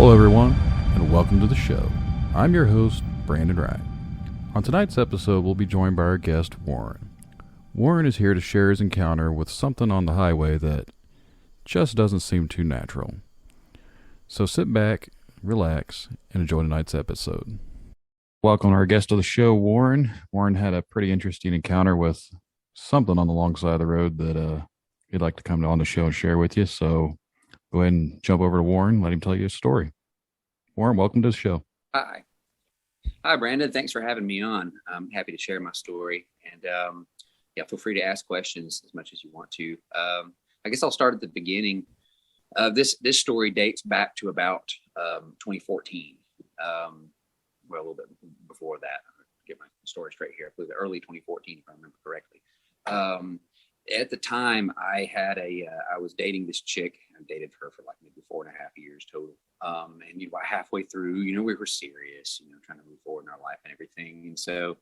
Hello, everyone, and welcome to the show. I'm your host, Brandon Wright. On tonight's episode, we'll be joined by our guest, Warren. Warren is here to share his encounter with something on the highway that just doesn't seem too natural. So sit back, relax, and enjoy tonight's episode. Welcome our guest of the show, Warren. Warren had a pretty interesting encounter with something on the long side of the road that he'd like to come on the show and share with you. So go ahead and jump over to Warren, let him tell you a story. Warren, welcome to the show. Hi. Hi, Brandon. Thanks for having me on. I'm happy to share my story. And feel free to ask questions as much as you want to. I guess I'll start at the beginning. This story dates back to about 2014. A little bit before that. I'll get my story straight here. I believe early 2014, if I remember correctly. At the time, I was dating this chick. I dated her for like maybe 4.5 years total. And halfway through, we were serious, trying to move forward in our life and everything. And so,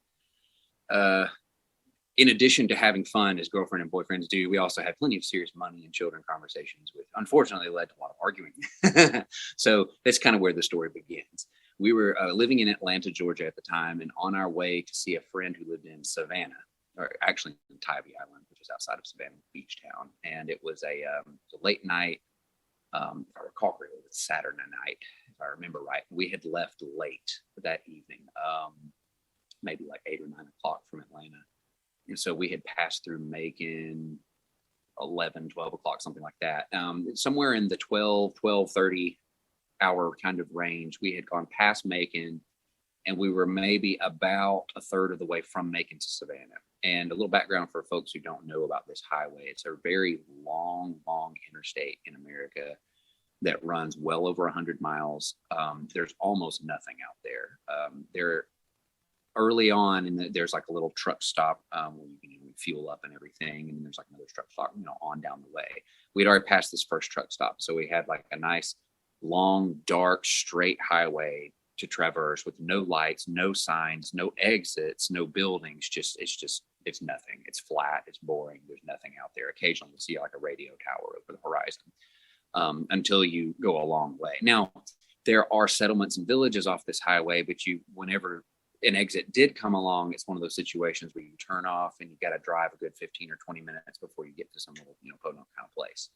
in addition to having fun as girlfriend and boyfriends do, we also had plenty of serious money and children conversations, which unfortunately led to a lot of arguing. So that's kind of where the story begins. We were living in Atlanta, Georgia at the time, and on our way to see a friend who lived in Savannah, or actually in Tybee Island, which is outside of Savannah Beach Town. And it was a late night, if I recall correctly, it was Saturday night, if I remember right. We had left late that evening, maybe like 8 or 9 o'clock from Atlanta. And so we had passed through Macon, 11, 12 o'clock, something like that. Somewhere in the 12:30 hour kind of range, we had gone past Macon, and we were maybe about a third of the way from Macon to Savannah. And a little background for folks who don't know about this highway. It's a very long interstate in America that runs well over 100 miles. There's almost nothing out there. Early on, and there's like a little truck stop where you can fuel up and everything. And there's like another truck stop, on down the way. We'd already passed this first truck stop. So we had like a nice, long, dark, straight highway to traverse with no lights, no signs, no exits, no buildings. It's nothing. It's flat. It's boring. There's nothing out there. Occasionally you'll see like a radio tower over the horizon until you go a long way. Now, there are settlements and villages off this highway, but whenever an exit did come along, it's one of those situations where you turn off and you got to drive a good 15 or 20 minutes before you get to some little, podunk kind of place.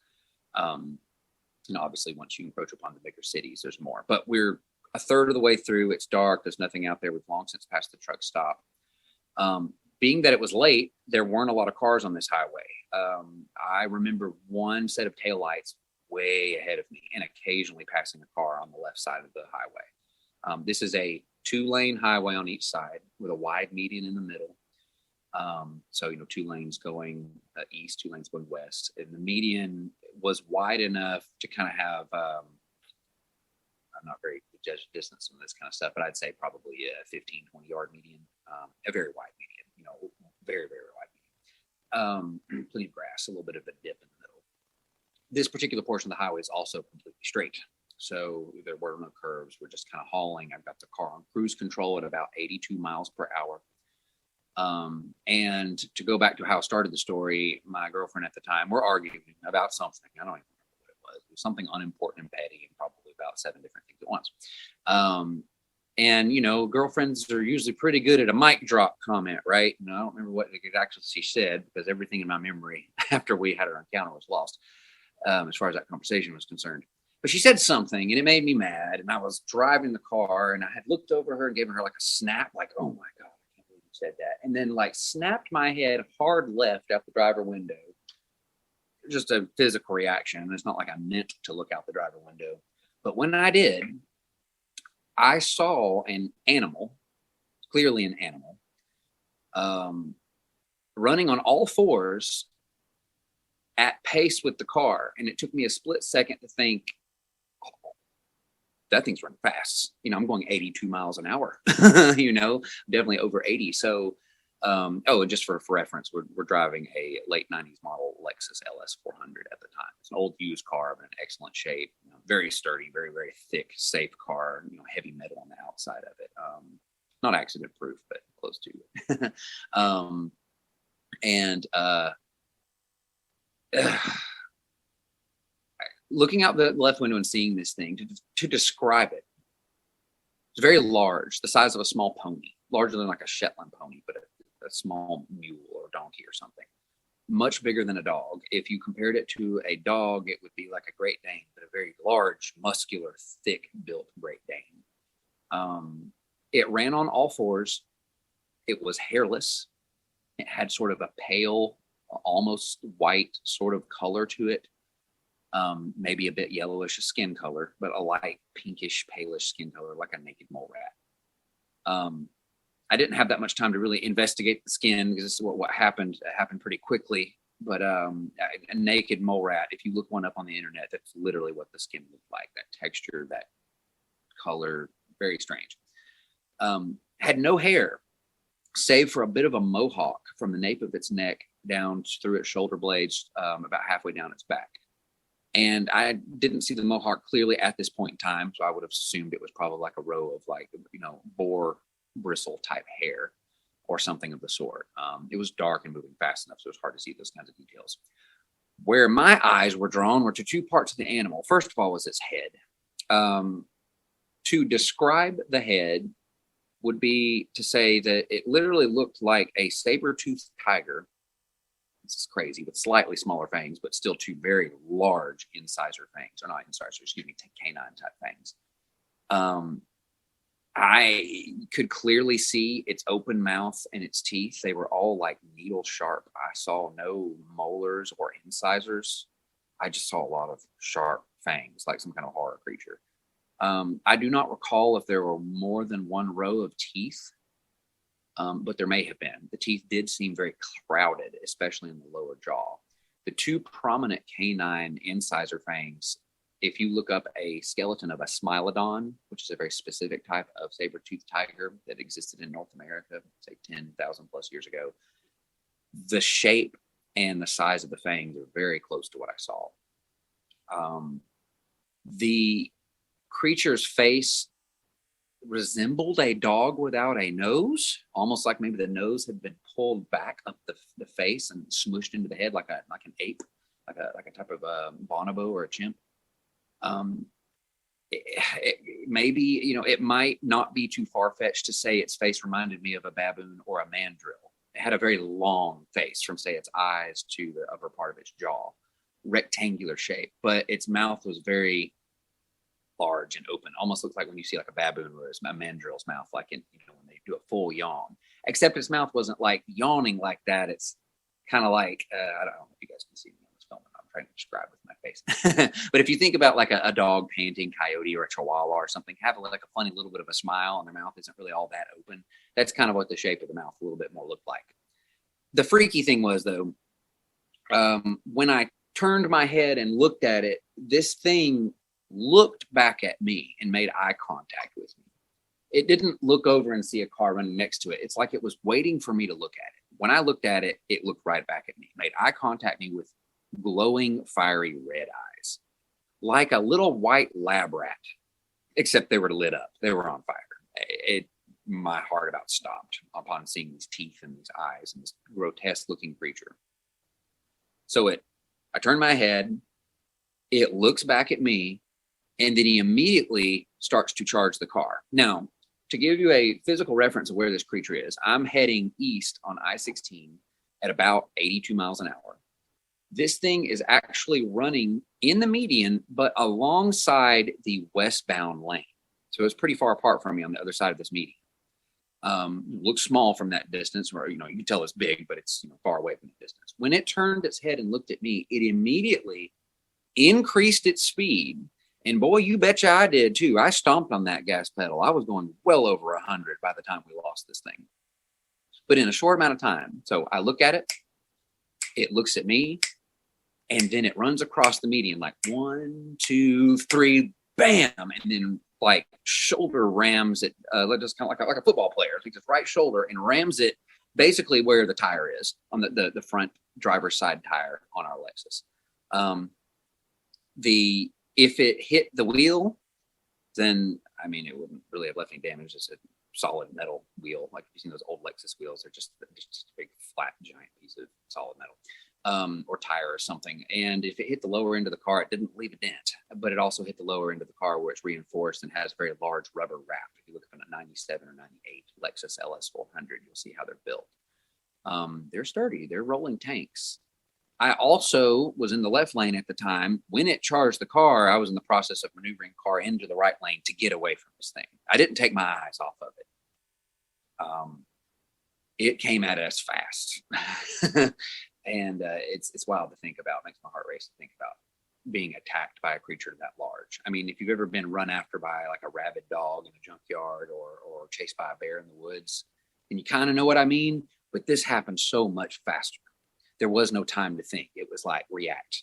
Obviously, once you encroach upon the bigger cities, there's more. But we're a third of the way through. It's dark. There's nothing out there. We've long since passed the truck stop. Being that it was late, there weren't a lot of cars on this highway. I remember one set of taillights way ahead of me and occasionally passing a car on the left side of the highway. This is a 2-lane highway on each side with a wide median in the middle. So 2 lanes going east, 2 lanes going west. And the median was wide enough to kind of have, I'm not very good judge distance on this kind of stuff, but I'd say probably a 15, 20 yard median, a very wide median, very, very wide median. Plenty of grass, a little bit of a dip in the middle. This particular portion of the highway is also completely straight. So there were no curves. We're just kind of hauling. I've got the car on cruise control at about 82 miles per hour. And to go back to how I started the story, my girlfriend at the time, we're arguing about something. I don't even remember what it was. It was something unimportant and petty and probably about 7 different things at once. And girlfriends are usually pretty good at a mic drop comment, right? I don't remember what exactly she said because everything in my memory after we had our encounter was lost, as far as that conversation was concerned. But she said something and it made me mad. And I was driving the car and I had looked over her and given her like a snap, like, oh my God, I can't believe you said that. And then like snapped my head hard left out the driver window. Just a physical reaction. It's not like I meant to look out the driver window. But when I did, I saw an animal, clearly an animal, running on all fours at pace with the car. And it took me a split second to think, that thing's running fast. I'm going 82 miles an hour, definitely over 80. So, and just for reference, we're driving a late 90s model Lexus LS 400 at the time. It's an old used car, but in excellent shape, very sturdy, very, very thick, safe car, heavy metal on the outside of it. Not accident proof, but close to it. looking out the left window and seeing this thing, to describe it, it's very large, the size of a small pony, larger than like a Shetland pony, but a small mule or donkey or something. Much bigger than a dog. If you compared it to a dog, it would be like a Great Dane, but a very large, muscular, thick-built Great Dane. It ran on all fours. It was hairless. It had sort of a pale, almost white sort of color to it. Maybe a bit yellowish skin color, but a light pinkish, palish skin color, like a naked mole rat. I didn't have that much time to really investigate the skin because this is what happened. It happened pretty quickly. But a naked mole rat, if you look one up on the internet, that's literally what the skin looked like. That texture, that color, very strange. Had no hair, save for a bit of a mohawk from the nape of its neck down through its shoulder blades, about halfway down its back. And I didn't see the mohawk clearly at this point in time, so I would have assumed it was probably like a row of boar bristle type hair or something of the sort. It was dark and moving fast enough, so it was hard to see those kinds of details. Where my eyes were drawn were to two parts of the animal. First of all was its head. To describe the head would be to say that it literally looked like a saber-toothed tiger. This is crazy, with slightly smaller fangs, but still two very large incisor fangs, or not incisor, excuse me, canine type fangs. I could clearly see its open mouth and its teeth. They were all like needle sharp. I saw no molars or incisors. I just saw a lot of sharp fangs, like some kind of horror creature. I do not recall if there were more than one row of teeth, but there may have been. The teeth did seem very crowded, especially in the lower jaw. The two prominent canine incisor fangs, if you look up a skeleton of a Smilodon, which is a very specific type of saber-toothed tiger that existed in North America, say 10,000 plus years ago, the shape and the size of the fangs are very close to what I saw. The creature's face resembled a dog without a nose, almost like maybe the nose had been pulled back up the face and smooshed into the head like an ape, like a type of bonobo or a chimp. Maybe, it might not be too far-fetched to say its face reminded me of a baboon or a mandrill. It had a very long face from, say, its eyes to the upper part of its jaw, rectangular shape, but its mouth was very large and open. Almost looks like when you see like a baboon or a mandrill's mouth, like when they do a full yawn. Except its mouth wasn't like yawning like that. It's kind of like I don't know if you guys can see me on this film. I'm trying to describe with my face. But if you think about like a dog panting coyote or a chihuahua or something, have like a funny little bit of a smile, and their mouth isn't really all that open. That's kind of what the shape of the mouth a little bit more looked like. The freaky thing was, though, when I turned my head and looked at it, this thing looked back at me and made eye contact with me. It didn't look over and see a car running next to it. It's like it was waiting for me to look at it. When I looked at it, it looked right back at me, made eye contact me with glowing, fiery red eyes, like a little white lab rat, except they were lit up. They were on fire. My heart about stopped upon seeing these teeth and these eyes and this grotesque looking creature. So I turned my head, it looks back at me, and then he immediately starts to charge the car. Now, to give you a physical reference of where this creature is, I'm heading east on I-16 at about 82 miles an hour. This thing is actually running in the median, but alongside the westbound lane. So it's pretty far apart from me on the other side of this median. Looks small from that distance, or you can tell it's big, but it's far away from the distance. When it turned its head and looked at me, it immediately increased its speed. And boy, you betcha I did too. I stomped on that gas pedal. I was going well over 100 by the time we lost this thing. But in a short amount of time. So I look at it, it looks at me, and then it runs across the median like 1, 2, 3, bam, and then like shoulder rams it, just kind of like a football player. Takes its right shoulder and rams it basically where the tire is on the front driver's side tire on our Lexus. If it hit the wheel, then it wouldn't really have left any damage. It's a solid metal wheel, like you've seen those old Lexus wheels. They're just a big flat giant piece of solid metal. or tire or something. And if it hit the lower end of the car, it didn't leave a dent, but it also hit the lower end of the car where it's reinforced and has a very large rubber wrap. If you look at a 97 or 98 Lexus LS 400, you'll see how they're built. They're sturdy. They're rolling tanks. I also was in the left lane at the time. When it charged the car, I was in the process of maneuvering the car into the right lane to get away from this thing. I didn't take my eyes off of it. It came at us fast. And it's wild to think about. It makes my heart race to think about being attacked by a creature that large. I mean, if you've ever been run after by like a rabid dog in a junkyard or chased by a bear in the woods, then you kind of know what I mean. But this happened so much faster. There was no time to think. It was like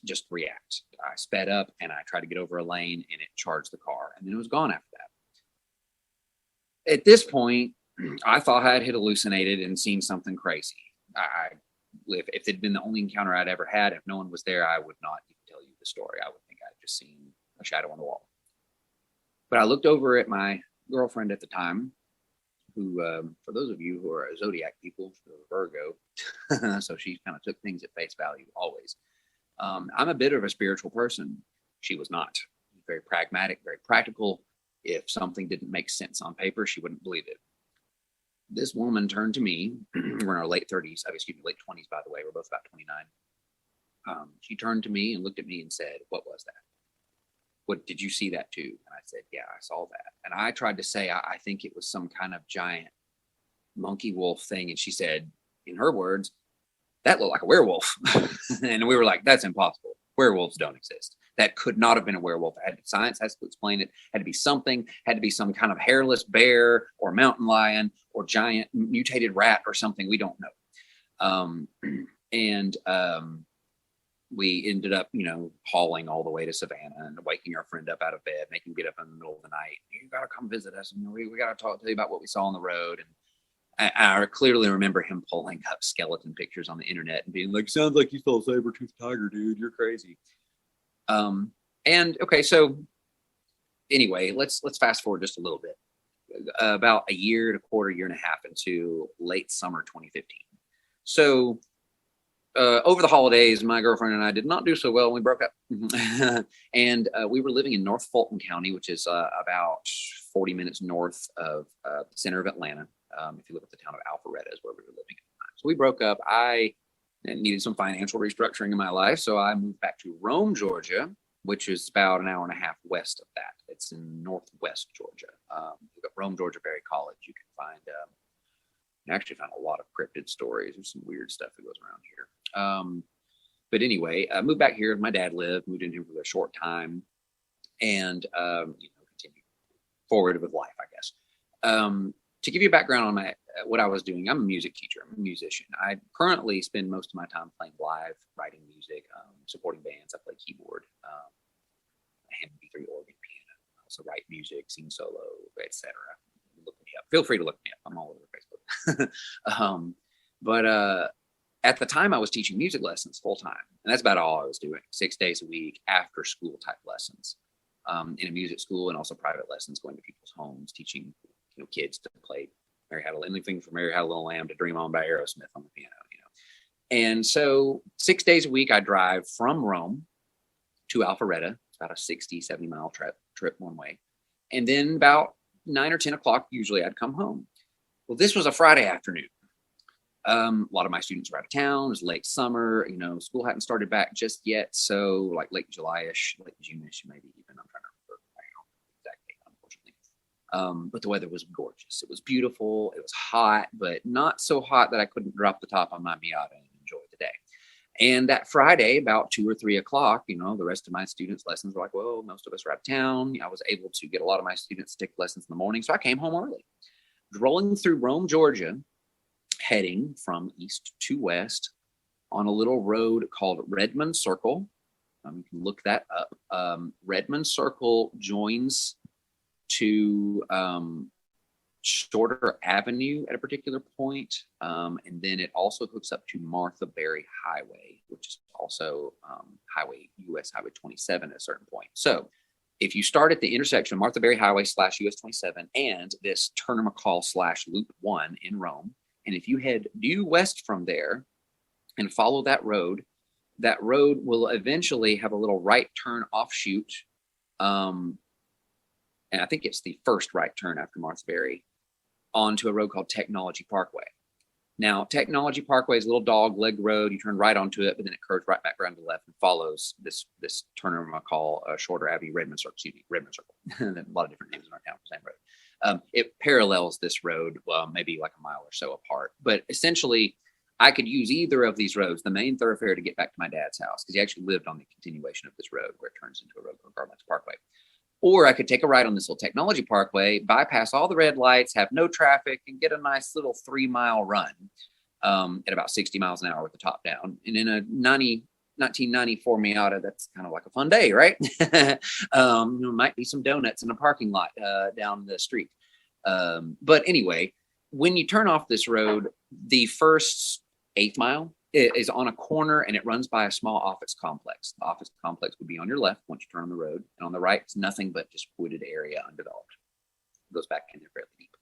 just react. I sped up and I tried to get over a lane and it charged the car, and then it was gone after that. At this point, I thought I had hallucinated and seen something crazy. If it had been the only encounter I'd ever had, if no one was there, I would not even tell you the story. I would think I'd just seen a shadow on the wall. But I looked over at my girlfriend at the time, who, for those of you who are Zodiac people, Virgo, so she kind of took things at face value always. I'm a bit of a spiritual person. She was not. Very pragmatic, very practical. If something didn't make sense on paper, she wouldn't believe it. This woman turned to me. We're in our late 30s, late 20s, by the way. We're both about 29. She turned to me and looked at me and said, "What was that? What did you see that too?" And I said, "Yeah, I saw that." And I tried to say, I think it was some kind of giant monkey wolf thing. And she said, in her words, "That looked like a werewolf." And we were like, "That's impossible. Werewolves don't exist. That could not have been a werewolf. Science has to explain it. Had to be something, had to be some kind of hairless bear or mountain lion or giant mutated rat or something. We don't know." We ended up, hauling all the way to Savannah and waking our friend up out of bed, making him get up in the middle of the night. "You got to come visit us. And we got to tell you about what we saw on the road." And I clearly remember him pulling up skeleton pictures on the internet and being like, "Sounds like you saw a saber-toothed tiger, dude. You're crazy." Okay, so anyway, let's fast forward just a little bit. About a year and a quarter, year and a half into late summer 2015. So over the holidays, my girlfriend and I did not do so well, and we broke up. And we were living in North Fulton County, which is about 40 minutes north of the center of Atlanta. If you look at the town of Alpharetta is where we were living at the time. So we broke up. I needed some financial restructuring in my life, so I moved back to Rome, Georgia, which is about an hour and a half west of that. It's in northwest Georgia. Look at Rome, Georgia Berry College. You can find, you actually find a lot of cryptid stories. There's some weird stuff that goes around here. But anyway, I moved back here. My dad moved in here for a short time, and continued forward with life, I guess. To give you a background on what I was doing, I'm a music teacher. I'm a musician. I currently spend most of my time playing live, writing music, supporting bands. I play keyboard, I hand MP3 organ, piano. I also write music, sing solo, etc. Look me up. Feel free to look me up. I'm all over Facebook. But at the time, I was teaching music lessons full time, and that's about all I was doing. 6 days a week, after school type lessons in a music school, and also private lessons, going to people's homes, teaching kids to play anything from Mary Had a Little Lamb to Dream On by Aerosmith on the piano. And so 6 days a week, I drive from Rome to Alpharetta. It's about a 60-70 mile trip one way, and then about 9 or 10 o'clock, usually I'd come home. Well, this was a Friday afternoon. A lot of my students were out of town. It was late summer. School hadn't started back just yet. So like late July-ish, late June-ish, maybe even. I'm trying to remember the exact date, unfortunately. But the weather was gorgeous. It was beautiful. It was hot, but not so hot that I couldn't drop the top on my Miata and enjoy the day. And that Friday, about 2 or 3 o'clock, the rest of my students' lessons were like, well, most of us are out of town. I was able to get a lot of my students to take lessons in the morning. So I came home early. Rolling through Rome, Georgia, heading from east to west on a little road called Redmond Circle. You can look that up. Redmond Circle joins to Shorter Avenue at a particular point, and then it also hooks up to Martha Berry Highway, which is also US Highway 27 at a certain point. So if you start at the intersection of Martha Berry Highway / US 27 and this Turner McCall / Loop 1 in Rome, and if you head due west from there and follow that road, that road will eventually have a little right turn offshoot. And I think it's the first right turn after Martha's Berry onto a road called Technology Parkway. Now, Technology Parkway is a little dog leg road. You turn right onto it, but then it curves right back around to the left and follows this turn I'm going to call Shorter Avenue, Redmond Circle. A lot of different names in our town for the same road. It parallels this road, maybe like a mile or so apart. But essentially, I could use either of these roads, the main thoroughfare, to get back to my dad's house, because he actually lived on the continuation of this road where it turns into a road called Garland's Parkway. Or I could take a ride on this little Technology Parkway, bypass all the red lights, have no traffic, and get a nice little 3-mile run at about 60 miles an hour with the top down. And in a 1994 Miata, that's kind of like a fun day, right? There might be some donuts in a parking lot down the street. But anyway, when you turn off this road, the first 8th mile is on a corner, and it runs by a small office complex. The office complex would be on your left once you turn on the road, and on the right, it's nothing but just wooded area, undeveloped. It goes back in there fairly deep.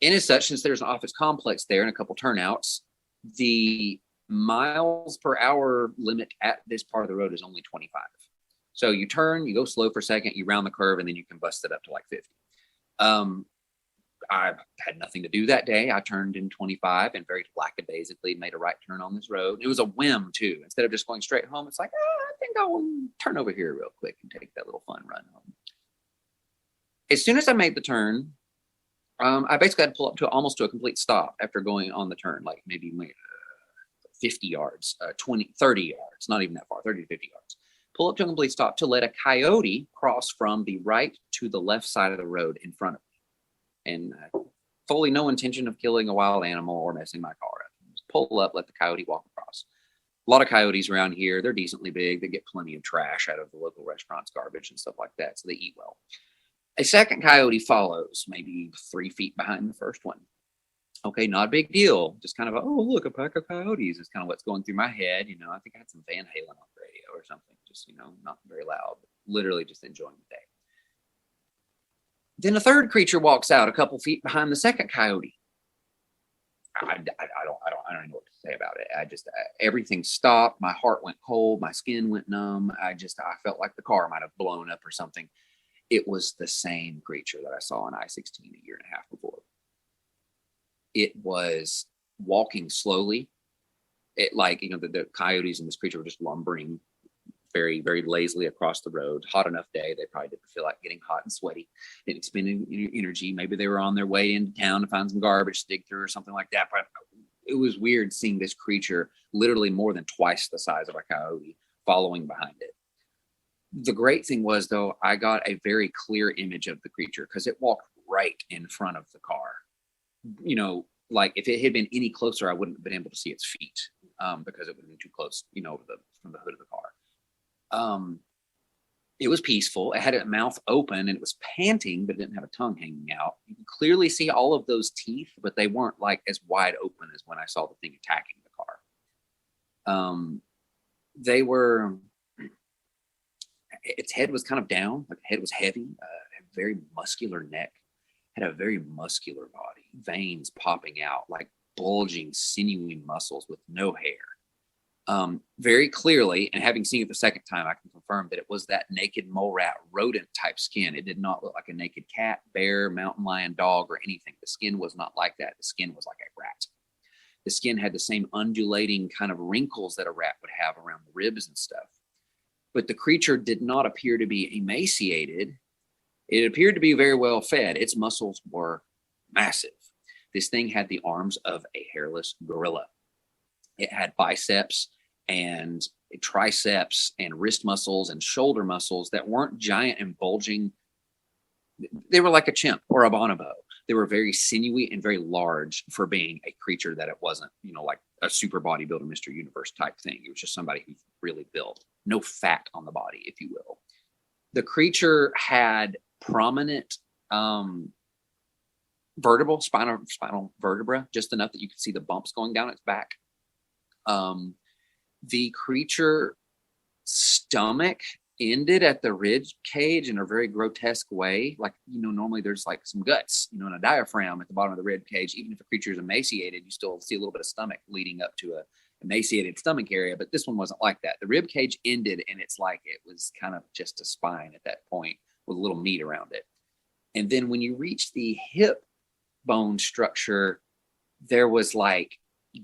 And as such, since there's an office complex there and a couple turnouts, the miles per hour limit at this part of the road is only 25. So you turn, you go slow for a second, you round the curve, and then you can bust it up to like 50. I had nothing to do that day. I turned in 25 and very lackadaisically made a right turn on this road. It was a whim too. Instead of just going straight home, it's like, I think I'll turn over here real quick and take that little fun run home. As soon as I made the turn, I basically had to pull up to almost to a complete stop after going on the turn, like maybe 50 yards, 20, 30 yards, not even that far, 30 to 50 yards. Pull up to a complete stop to let a coyote cross from the right to the left side of the road in front of me. And fully no intention of killing a wild animal or messing my car up. Just pull up, let the coyote walk across. A lot of coyotes around here. They're decently big. They get plenty of trash out of the local restaurants, garbage and stuff like that. So they eat well. A second coyote follows, maybe 3 feet behind the first one. Okay, not a big deal. Just kind of, oh, look, a pack of coyotes is kind of what's going through my head. I think I had some Van Halen on the radio or something. Just, not very loud, but literally just enjoying the day. Then a third creature walks out a couple feet behind the second coyote. I don't know what to say about it. Everything stopped. My heart went cold. My skin went numb. I felt like the car might have blown up or something. It was the same creature that I saw on I-16 a year and a half before. It was walking slowly. The coyotes and this creature were just lumbering very, very lazily across the road. Hot enough day. They probably didn't feel like getting hot and sweaty. Didn't expend any energy. Maybe they were on their way into town to find some garbage to dig through or something like that. But it was weird seeing this creature literally more than twice the size of a coyote following behind it. The great thing was, though, I got a very clear image of the creature because it walked right in front of the car. Like if it had been any closer, I wouldn't have been able to see its feet because it would have been too close, from the hood of the car. It was peaceful. It had its mouth open and it was panting, but it didn't have a tongue hanging out. You can clearly see all of those teeth, but they weren't like as wide open as when I saw the thing attacking the car. Its head was kind of down, like the head was heavy, had a very muscular neck, had a very muscular body, veins popping out, like bulging, sinewy muscles with no hair. Very clearly, and having seen it the second time, I can confirm that it was that naked mole rat rodent type skin. It did not look like a naked cat, bear, mountain lion, dog, or anything. The skin was not like that. The skin was like a rat. The skin had the same undulating kind of wrinkles that a rat would have around the ribs and stuff. But the creature did not appear to be emaciated. It appeared to be very well fed. Its muscles were massive. This thing had the arms of a hairless gorilla. It had biceps and triceps and wrist muscles and shoulder muscles that weren't giant and bulging. They were like a chimp or a bonobo. They were very sinewy and very large for being a creature that it wasn't, like a super bodybuilder, Mr. Universe type thing. It was just somebody who's really built. No fat on the body, if you will. The creature had prominent spinal vertebra, just enough that you could see the bumps going down its back. The creature stomach ended at the rib cage in a very grotesque way. Like, normally there's like some guts, and a diaphragm at the bottom of the rib cage. Even if a creature is emaciated, you still see a little bit of stomach leading up to emaciated stomach area, but this one wasn't like that. The rib cage ended, and it's like it was kind of just a spine at that point with a little meat around it. And then when you reach the hip bone structure, there was like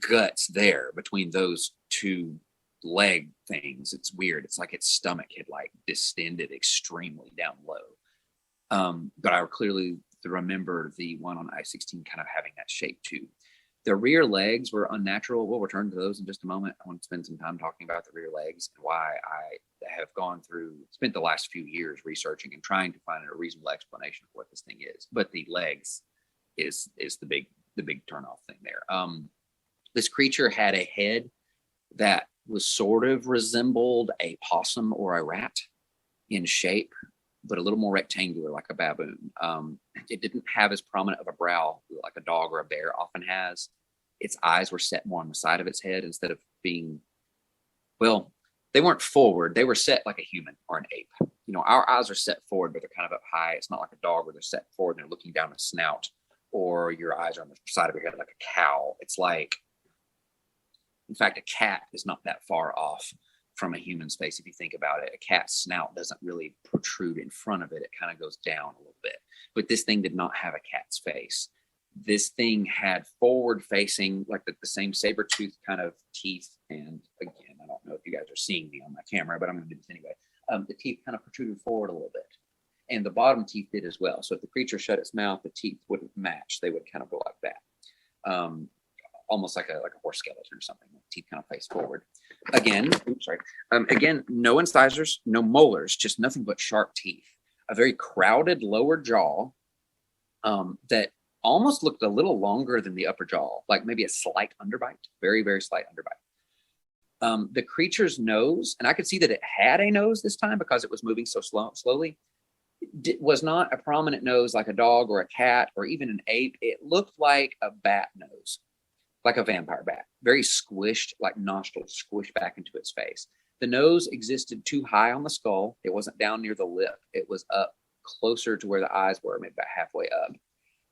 guts there between those two leg things. It's weird. It's like its stomach had like distended extremely down low. But I clearly remember the one on I-16 kind of having that shape too. The rear legs were unnatural. We'll return to those in just a moment. I want to spend some time talking about the rear legs and why I have spent the last few years researching and trying to find a reasonable explanation for what this thing is. But the legs is the big turnoff thing there. This creature had a head that was sort of resembled a possum or a rat in shape, but a little more rectangular, like a baboon. It didn't have as prominent of a brow like a dog or a bear often has. Its eyes were set more on the side of its head instead of being, well, they weren't forward. They were set like a human or an ape. You know, our eyes are set forward, but they're kind of up high. It's not like a dog where they're set forward and they're looking down a snout, or your eyes are on the side of your head like a cow. It's like, in fact, a cat is not that far off from a human's face. If you think about it, a cat's snout doesn't really protrude in front of it. It kind of goes down a little bit. But this thing did not have a cat's face. This thing had forward facing, like the same saber tooth kind of teeth. And again, I don't know if you guys are seeing me on my camera, but I'm going to do this anyway. The teeth kind of protruded forward a little bit. And the bottom teeth did as well. So if the creature shut its mouth, the teeth wouldn't match. They would kind of go like that. Almost like a horse skeleton or something. The teeth kind of face forward. Again, no incisors, no molars, just nothing but sharp teeth. A very crowded lower jaw that almost looked a little longer than the upper jaw, like maybe a slight underbite, very, very slight underbite. The creature's nose, and I could see that it had a nose this time because it was moving so slowly, was not a prominent nose like a dog or a cat or even an ape. It looked like a bat nose, like a vampire bat, very squished, like nostrils squished back into its face. The nose existed too high on the skull. It wasn't down near the lip. It was up closer to where the eyes were, maybe about halfway up.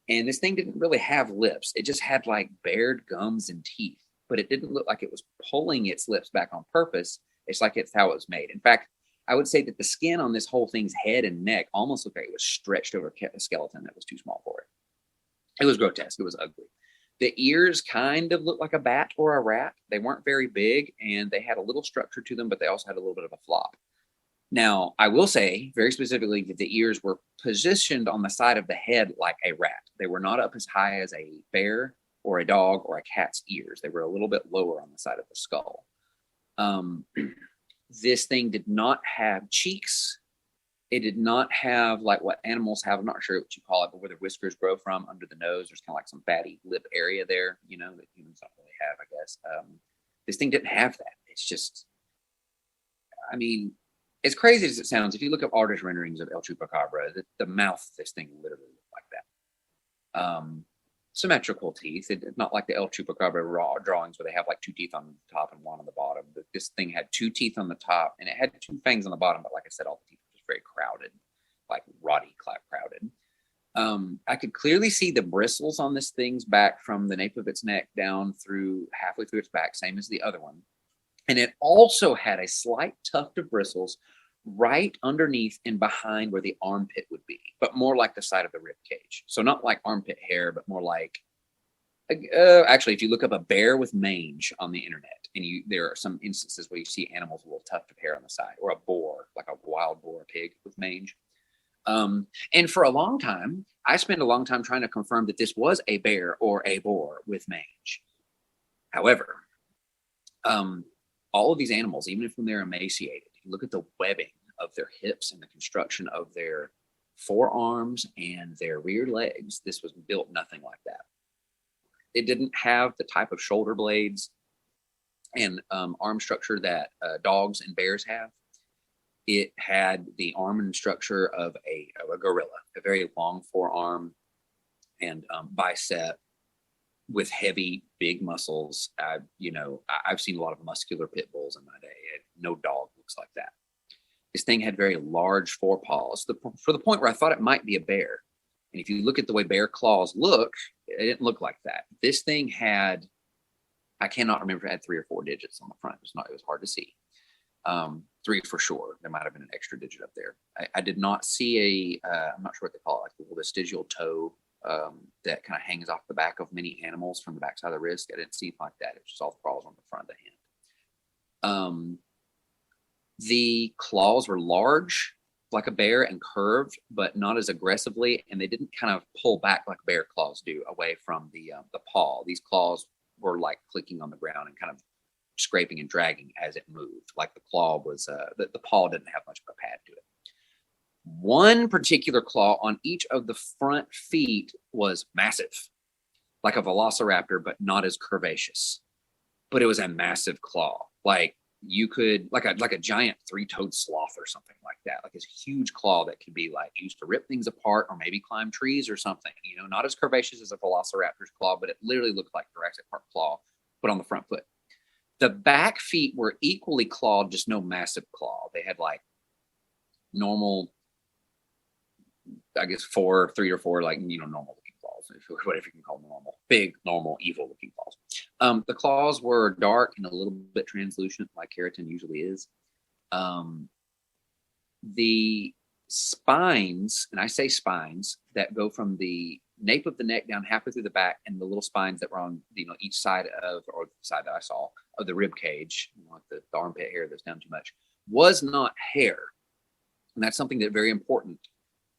And this thing didn't really have lips. It just had like bared gums and teeth, but it didn't look like it was pulling its lips back on purpose. It's like it's how it was made. In fact, I would say that the skin on this whole thing's head and neck almost looked like it was stretched over a skeleton that was too small for it. It was grotesque. It was ugly. The ears kind of looked like a bat or a rat. They weren't very big, and they had a little structure to them, but they also had a little bit of a flop. Now, I will say very specifically that the ears were positioned on the side of the head like a rat. They were not up as high as a bear or a dog or a cat's ears. They were a little bit lower on the side of the skull. This thing did not have cheeks. It did not have like what animals have. I'm not sure what you call it, but where the whiskers grow from under the nose. There's kind of like some fatty lip area there, you know, that humans don't really have, I guess. This thing didn't have that. It's just, I mean, as crazy as it sounds, if you look up artist renderings of El Chupacabra, the mouth of this thing literally looked like that. Symmetrical teeth. It's not like the El Chupacabra raw drawings where they have like two teeth on the top and one on the bottom. But this thing had two teeth on the top and it had two fangs on the bottom. But like I said, all the teeth were just very crowded, like Roddy crowded. I could clearly see the bristles on this thing's back from the nape of its neck down through halfway through its back, same as the other one. And it also had a slight tuft of bristles right underneath and behind where the armpit would be, but more like the side of the rib cage. So not like armpit hair, but more like, actually, if you look up a bear with mange on the internet, and there are some instances where you see animals with a little tuft of hair on the side, or a boar, like a wild boar pig with mange. And for a long time, I spent a long time trying to confirm that this was a bear or a boar with mange. However, all of these animals, even if when they're emaciated, you look at the webbing of their hips and the construction of their forearms and their rear legs, this was built nothing like that. It didn't have the type of shoulder blades and arm structure that dogs and bears have. It had the arm and structure of a gorilla, a very long forearm and bicep with heavy, big muscles. I've seen a lot of muscular pit bulls in my day. No dog looks like that. This thing had very large forepaws, for the point where I thought it might be a bear. And if you look at the way bear claws look, it didn't look like that. This thing had I cannot remember if it had 3 or 4 digits on the front. It was hard to see. 3 for sure. There might have been an extra digit up there. I did not see I'm not sure what they call it, like the little vestigial toe that kind of hangs off the back of many animals from the backside of the wrist. I didn't see it like that. It was just all the claws on the front of the hand. The claws were large, like a bear, and curved, but not as aggressively, and they didn't kind of pull back like bear claws do away from the paw. These claws were like clicking on the ground and kind of scraping and dragging as it moved. Like the claw was, the paw didn't have much of a pad to it. One particular claw on each of the front feet was massive, like a velociraptor, but not as curvaceous. But it was a massive claw, like you could, like a giant 3-toed sloth or something like that, like this huge claw that could be like used to rip things apart or maybe climb trees or something. You know, not as curvaceous as a velociraptor's claw, but it literally looked like Jurassic Park claw, but on the front foot. The back feet were equally clawed, just no massive claw. They had like normal, I guess 3 or 4, like, you know, normal looking claws, whatever you can call them, normal, big, normal, evil looking claws. The claws were dark and a little bit translucent, like keratin usually is. The spines, and I say spines, that go from the nape of the neck down halfway through the back, and the little spines that were on, you know, each side of, or the side that I saw of the rib cage, you know, like the armpit hair that's down too much, was not hair. And that's something that's very important.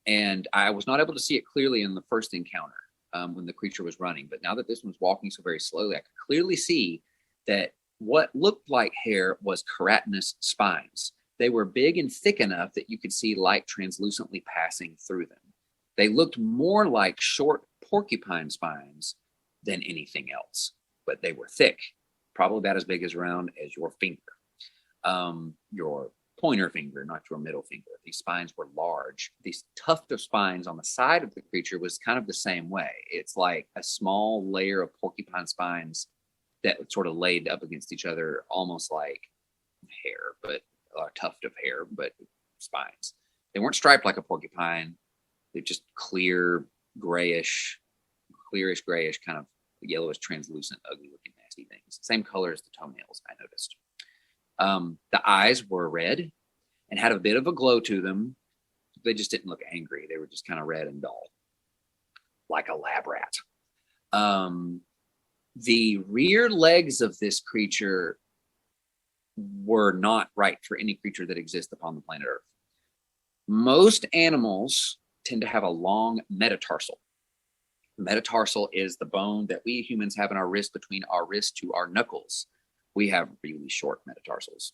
And I was not able to see it clearly in the first encounter when the creature was running. But now that this one was walking so very slowly, I could clearly see that what looked like hair was keratinous spines. They were big and thick enough that you could see light translucently passing through them. They looked more like short porcupine spines than anything else, but they were thick, probably about as big as round as your finger. Your pointer finger, not your middle finger. These spines were large. These tuft of spines on the side of the creature was kind of the same way. It's like a small layer of porcupine spines that sort of laid up against each other, almost like hair, but a tuft of hair, but spines. They weren't striped like a porcupine. They're just clearish grayish, kind of yellowish, translucent, ugly looking, nasty things. Same color as the toenails, I noticed. The eyes were red and had a bit of a glow to them. They just didn't look angry. They were just kind of red and dull, like a lab rat. The rear legs of this creature were not right for any creature that exists upon the planet Earth. Most animals tend to have a long metatarsal. Metatarsal is the bone that we humans have in our wrist, between our wrist to our knuckles. We have really short metatarsals.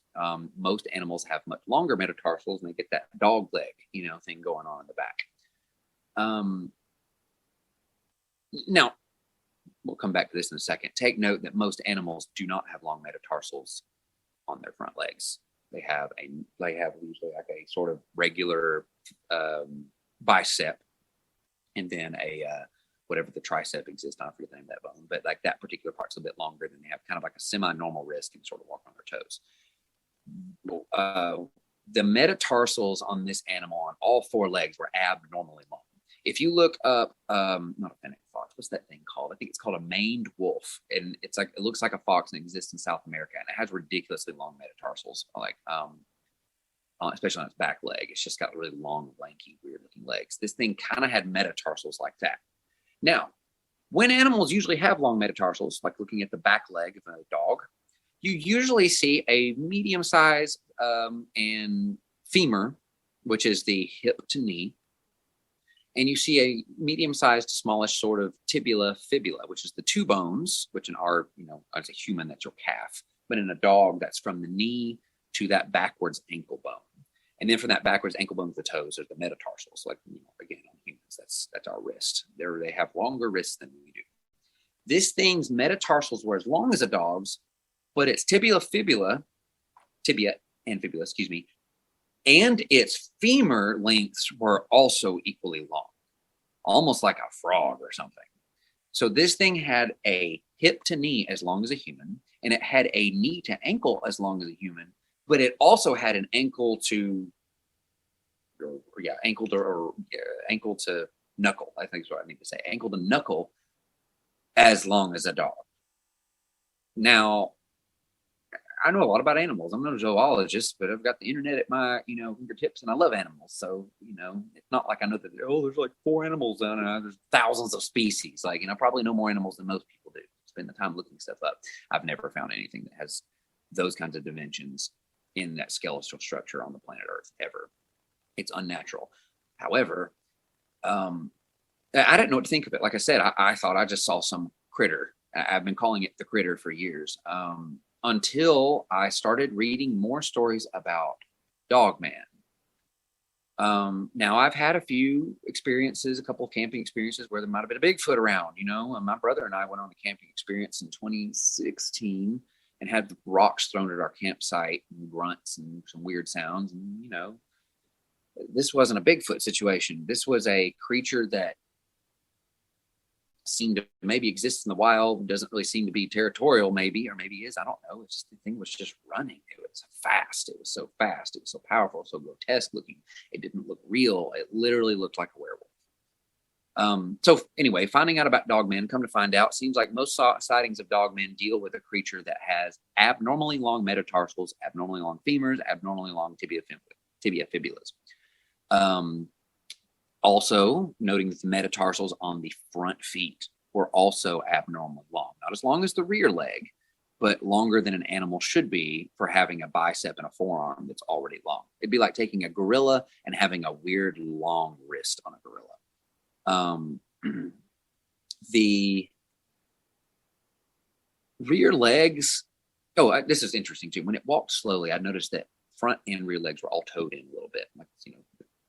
Most animals have much longer metatarsals, and they get that dog leg, you know, thing going on in the back. Now, we'll come back to this in a second. Take note that most animals do not have long metatarsals on their front legs. They have usually like a sort of regular bicep, and then a whatever the tricep exists. I forget the name of that bone, but like that particular part's a bit longer. Than they have kind of like a semi-normal wrist and sort of walk on their toes. The metatarsals on this animal on all 4 legs were abnormally long. If you look up, not a fennec fox, what's that thing called? I think it's called a maned wolf, and it looks like a fox and exists in South America, and it has ridiculously long metatarsals, like especially on its back leg. It's just got really long, lanky, weird-looking legs. This thing kind of had metatarsals like that. Now, when animals usually have long metatarsals, like looking at the back leg of a dog, you usually see a medium size and femur, which is the hip to knee, and you see a medium-sized to smallish sort of tibula fibula, which is the 2 bones, which in our, you know, as a human, that's your calf, but in a dog, that's from the knee to that backwards ankle bone. And then from that backwards ankle bone to the toes are the metatarsals. Like, you know, again, on humans, that's our wrist. They have longer wrists than we do. This thing's metatarsals were as long as a dog's, but its tibia and fibula, and its femur lengths were also equally long, almost like a frog or something. So this thing had a hip to knee as long as a human, and it had a knee to ankle as long as a human, but it also had an ankle to knuckle. I think is what I need to say. Ankle to knuckle as long as a dog. Now, I know a lot about animals. I'm not a zoologist, but I've got the internet at my, fingertips, and I love animals. So, it's not like I know that, there's like 4 animals and there's thousands of species. Like, I probably know more animals than most people do. Spend the time looking stuff up. I've never found anything that has those kinds of dimensions in that skeletal structure on the planet Earth ever. It's unnatural. However, I didn't know what to think of it. Like I said, I thought I just saw some critter. I've been calling it the critter for years. Until I started reading more stories about Dogman. Now, I've had a few experiences, a couple of camping experiences where there might have been a Bigfoot around, my brother and I went on a camping experience in 2016 and had rocks thrown at our campsite and grunts and some weird sounds. And, this wasn't a Bigfoot situation. This was a creature that seemed to maybe exist in the wild, doesn't really seem to be territorial, maybe, or maybe is. I don't know. It's just, the thing was just running. It was fast. It was so fast. It was so powerful, so grotesque looking. It didn't look real. It literally looked like a werewolf. So anyway, finding out about Dogman, come to find out, seems like most sightings of Dogman deal with a creature that has abnormally long metatarsals, abnormally long femurs, abnormally long tibia fibulas. Also, noting that the metatarsals on the front feet were also abnormally long. Not as long as the rear leg, but longer than an animal should be for having a bicep and a forearm that's already long. It'd be like taking a gorilla and having a weird long wrist on a gorilla. The rear legs, this is interesting too. When it walked slowly, I noticed that front and rear legs were all toed in a little bit, like,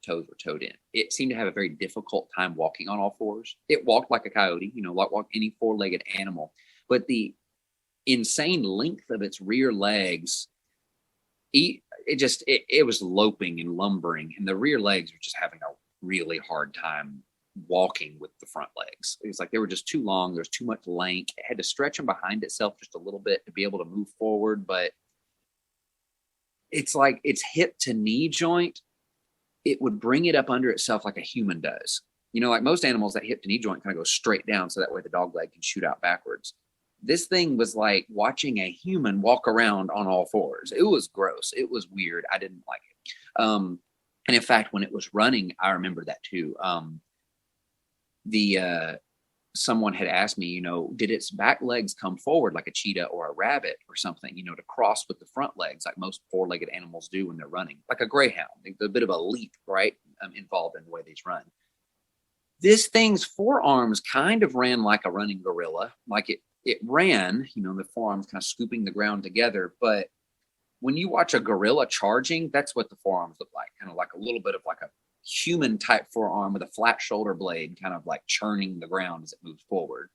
toes were toed in. It seemed to have a very difficult time walking on all fours. It walked like a coyote, like any 4-legged animal, but the insane length of its rear legs, it was loping and lumbering, and the rear legs were just having a really hard time walking with the front legs. It was like they were just too long. There's too much length. It had to stretch them behind itself just a little bit to be able to move forward, but it's like its hip to knee joint, it would bring it up under itself like a human does. Like most animals, that hip to knee joint kind of goes straight down so that way the dog leg can shoot out backwards. This thing was like watching a human walk around on all fours. It was gross. It was weird. I didn't like it. And in fact, when it was running, I remember that too. Someone had asked me, did its back legs come forward like a cheetah or a rabbit or something, to cross with the front legs like most 4-legged animals do when they're running, like a greyhound. There's a bit of a leap, right, involved in the way these run. This thing's forearms kind of ran like a running gorilla, like it ran, the forearms kind of scooping the ground together. But when you watch a gorilla charging, that's what the forearms look like, kind of like a little bit of like a human type forearm with a flat shoulder blade kind of like churning the ground as it moves forward,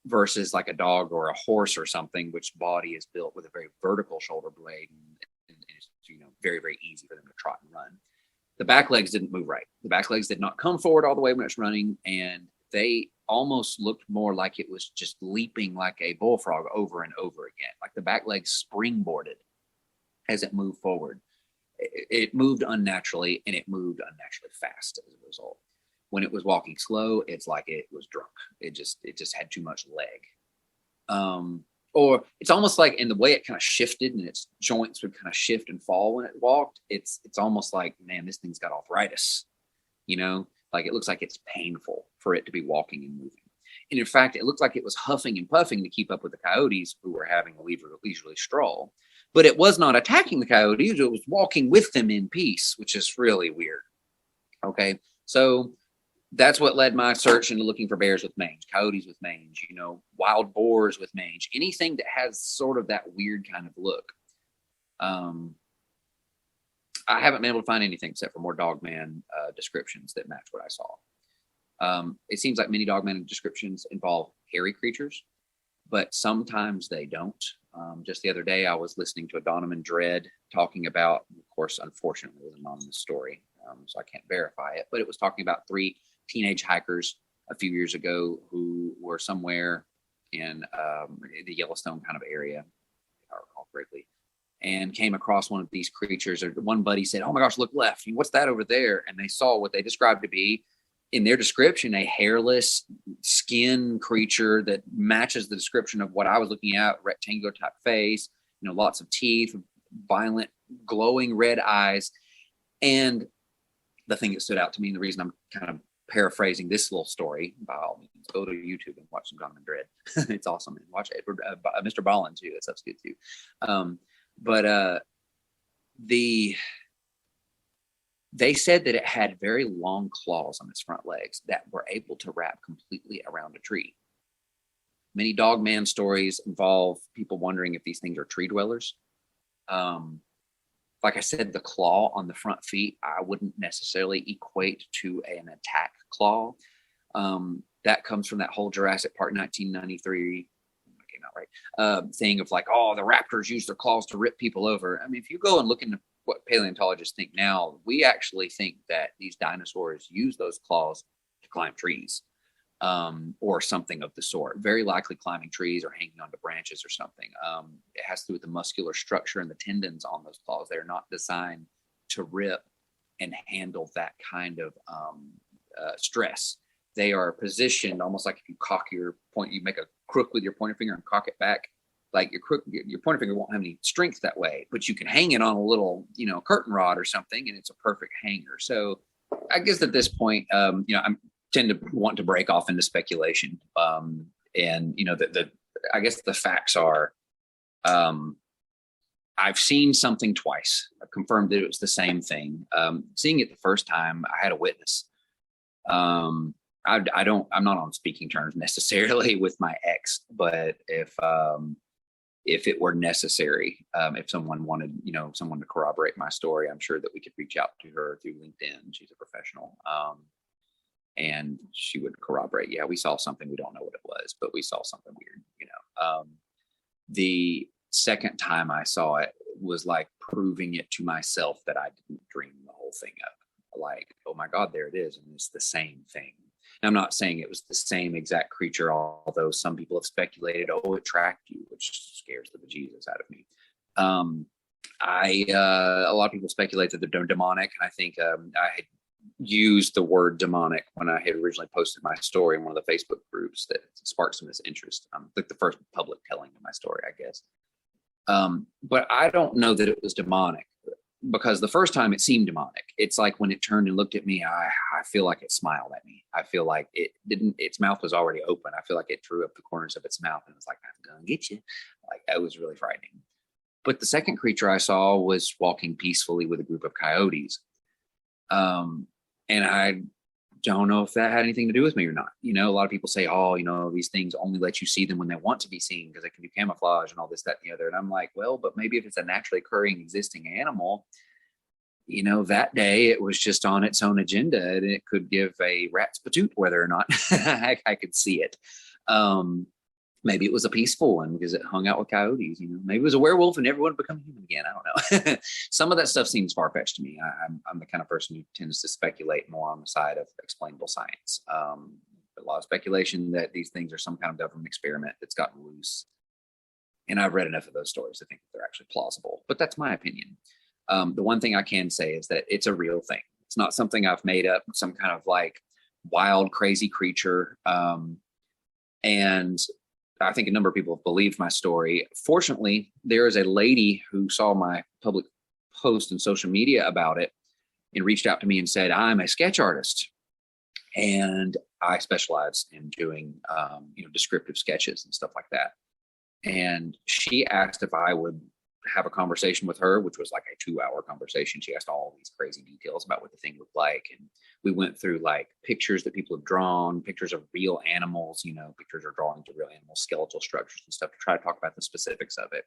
versus like a dog or a horse or something, which body is built with a very vertical shoulder blade and it's very, very easy for them to trot and run. The back legs didn't move right. The back legs did not come forward all the way when it's running, and they almost looked more like it was just leaping like a bullfrog over and over again. Like the back legs springboarded as it moved forward. It moved unnaturally, and it moved unnaturally fast as a result. When it was walking slow, it's like it was drunk. It just had too much leg. Or it's almost like in the way it kind of shifted and its joints would kind of shift and fall when it walked. It's almost like, man, this thing's got arthritis. Like it looks like it's painful for it to be walking and moving. And in fact, it looked like it was huffing and puffing to keep up with the coyotes who were having a leisurely stroll. But it was not attacking the coyotes. It was walking with them in peace, which is really weird. Okay, so that's what led my search into looking for bears with mange, coyotes with mange, wild boars with mange, anything that has sort of that weird kind of look. I haven't been able to find anything except for more Dogman descriptions that match what I saw. It seems like many Dogman descriptions involve hairy creatures, but sometimes they don't. Just the other day, I was listening to a Donovan Dread talking about, of course, unfortunately, it was an anonymous story, so I can't verify it, but it was talking about 3 teenage hikers a few years ago who were somewhere in the Yellowstone kind of area, if I recall correctly, and came across one of these creatures. Or one buddy said, "Oh my gosh, look left. What's that over there?" And they saw what they described to be in their description, a hairless skin creature that matches the description of what I was looking at, rectangular type face, lots of teeth, violent, glowing red eyes. And the thing that stood out to me, and the reason I'm kind of paraphrasing this little story, by all means, go to YouTube and watch some Dogman Dread. It's awesome. And watch Edward, Mr. Ballin too. That stuff's good too. They said that it had very long claws on its front legs that were able to wrap completely around a tree. Many Dogman stories involve people wondering if these things are tree dwellers. Like I said, the claw on the front feet, I wouldn't necessarily equate to an attack claw. That comes from that whole Jurassic Park 1993 came out right thing of like, oh, the raptors use their claws to rip people over. I mean, if you go and look into what paleontologists think now, we actually think that these dinosaurs use those claws to climb trees, or something of the sort. Very likely climbing trees or hanging onto branches or something. It has to do with the muscular structure and the tendons on those claws. They're not designed to rip and handle that kind of stress. They are positioned almost like if you cock your point, you make a crook with your pointer finger and cock it back. Like your pointer finger won't have any strength that way, but you can hang it on a little, curtain rod or something, and it's a perfect hanger. So I guess at this point, I tend to want to break off into speculation. And I guess the facts are, I've seen something twice. I've confirmed that it was the same thing. Seeing it the first time, I had a witness. I'm not on speaking terms necessarily with my ex, but if it were necessary, if someone wanted, someone to corroborate my story, I'm sure that we could reach out to her through LinkedIn. She's a professional. And she would corroborate, yeah, we saw something. We don't know what it was, but we saw something weird, The second time I saw it was like proving it to myself that I didn't dream the whole thing up. Like, oh my God, there it is. And it's the same thing. And I'm not saying it was the same exact creature, although some people have speculated, oh, it tracked you, which scares the bejesus out of me. A lot of people speculate that they're demonic. And I think I had used the word demonic when I had originally posted my story in one of the Facebook groups that sparked some of this interest. Like the first public telling of my story, I guess. But I don't know that it was demonic, because the first time it seemed demonic. It's like when it turned and looked at me, I feel like it smiled at me. I feel like its mouth was already open. I feel like it drew up the corners of its mouth and was like, I'm going to get you. Like, that was really frightening. But the second creature I saw was walking peacefully with a group of coyotes. And I don't know if that had anything to do with me or not. A lot of people say, oh, these things only let you see them when they want to be seen because they can do camouflage and all this, that, and the other. And I'm like, well, but maybe if it's a naturally occurring existing animal, that day it was just on its own agenda and it could give a rat's patoot whether or not I could see it. Maybe it was a peaceful one because it hung out with coyotes. Maybe it was a werewolf and everyone would become human again. I don't know. Some of that stuff seems far-fetched to me. I'm the kind of person who tends to speculate more on the side of explainable science. A lot of speculation that these things are some kind of government experiment that's gotten loose. And I've read enough of those stories to think that they're actually plausible. But that's my opinion. The one thing I can say is that it's a real thing. It's not something I've made up, some kind of like wild, crazy creature. And I think a number of people have believed my story. Fortunately, there is a lady who saw my public post on social media about it and reached out to me and said, I'm a sketch artist and I specialize in doing, descriptive sketches and stuff like that. And she asked if I would have a conversation with her, which was like a 2-hour conversation. She asked all these crazy details about what the thing looked like. And we went through like pictures that people have drawn, pictures of real animals, pictures or drawings of real animals, skeletal structures and stuff to try to talk about the specifics of it.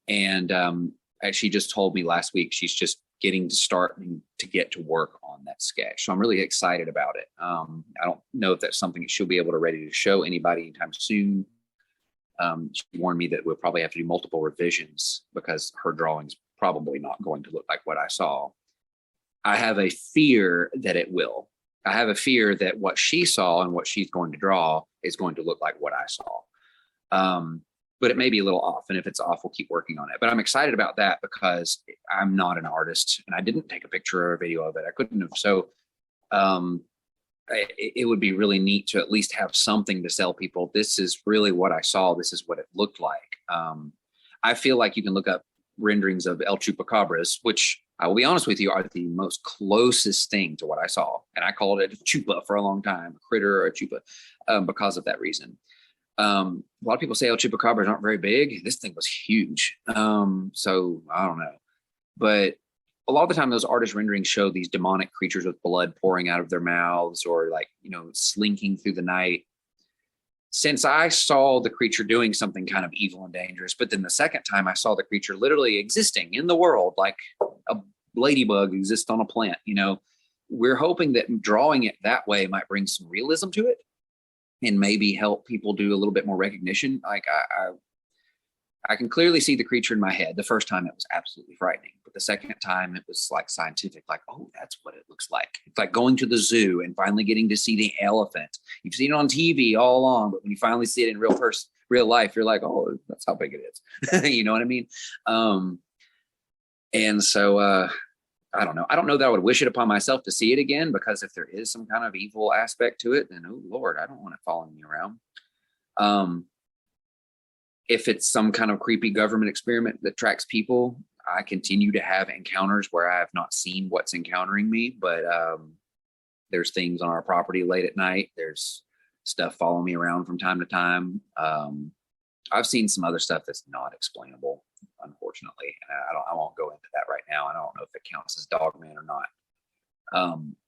And she just told me last week, she's just getting to start to get to work on that sketch. So I'm really excited about it. I don't know if that's something that she'll be able to ready to show anybody anytime soon. She warned me that we'll probably have to do multiple revisions because her drawing's probably not going to look like what I saw. I have a fear that it will. I have a fear that what she saw and what she's going to draw is going to look like what I saw. But it may be a little off. And if it's off, we'll keep working on it. But I'm excited about that because I'm not an artist and I didn't take a picture or a video of it. I couldn't have. So it would be really neat to at least have something to sell people. This is really what I saw. This is what it looked like. I feel like you can look up renderings of El Chupacabras, which I will be honest with you, are the most closest thing to what I saw. And I called it a chupa for a long time, a critter or a chupa, because of that reason. A lot of people say El Chupacabras aren't very big. This thing was huge. So I don't know. But a lot of the time, those artist renderings show these demonic creatures with blood pouring out of their mouths or like, slinking through the night. Since I saw the creature doing something kind of evil and dangerous, but then the second time I saw the creature literally existing in the world, like a ladybug exists on a plant, we're hoping that drawing it that way might bring some realism to it and maybe help people do a little bit more recognition. Like I can clearly see the creature in my head. The first time it was absolutely frightening, but the second time it was like scientific, like, oh, that's what it looks like. It's like going to the zoo and finally getting to see the elephant. You've seen it on TV all along, but when you finally see it in real life, you're like, oh, that's how big it is. You know what I mean? And so I don't know. I don't know that I would wish it upon myself to see it again, because if there is some kind of evil aspect to it, then, oh Lord, I don't want it following me around. If it's some kind of creepy government experiment that tracks people, I continue to have encounters where I have not seen what's encountering me, but there's things on our property late at night. There's stuff following me around from time to time. I've seen some other stuff that's not explainable, unfortunately. And I won't go into that right now. I don't know if it counts as Dogman or not.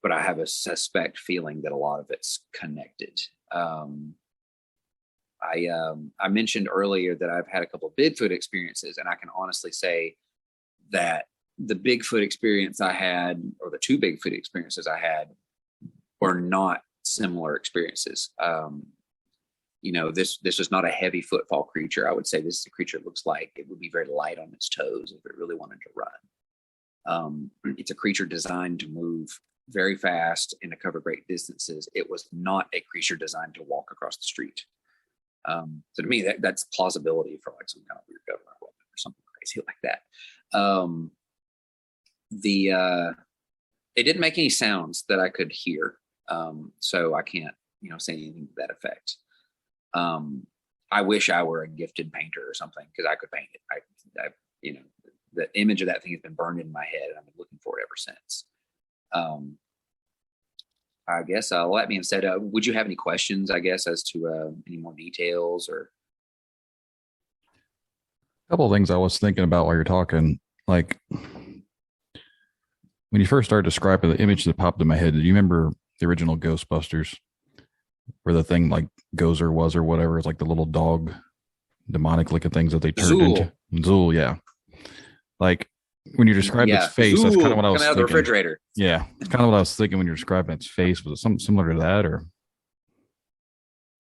But I have a suspect feeling that a lot of it's connected. I mentioned earlier that I've had a couple of Bigfoot experiences, and I can honestly say that the Bigfoot experience I had, or the two Bigfoot experiences I had, were not similar experiences. This was not a heavy footfall creature. I would say this is a creature that looks like it would be very light on its toes if it really wanted to run. It's a creature designed to move very fast and to cover great distances. It was not a creature designed to walk across the street. So to me, that's plausibility for like some kind of weird government weapon or something crazy like that. It didn't make any sounds that I could hear. So I can't, say anything to that effect. I wish I were a gifted painter or something, because I could paint it. The image of that thing has been burned in my head, and I've been looking for it ever since. I guess that being said, would you have any questions, I guess, as to any more details or? A couple of things I was thinking about while you're talking, like when you first started describing the image that popped in my head, do you remember the original Ghostbusters, where the thing like Gozer was or whatever? It's like the little dog, demonic looking things that they turned into. Zool, yeah. Like when you described its face, Zool, that's kind of what I was thinking. Out of the refrigerator. Yeah, it's kind of what I was thinking when you're describing its face. Was it something similar to that, or?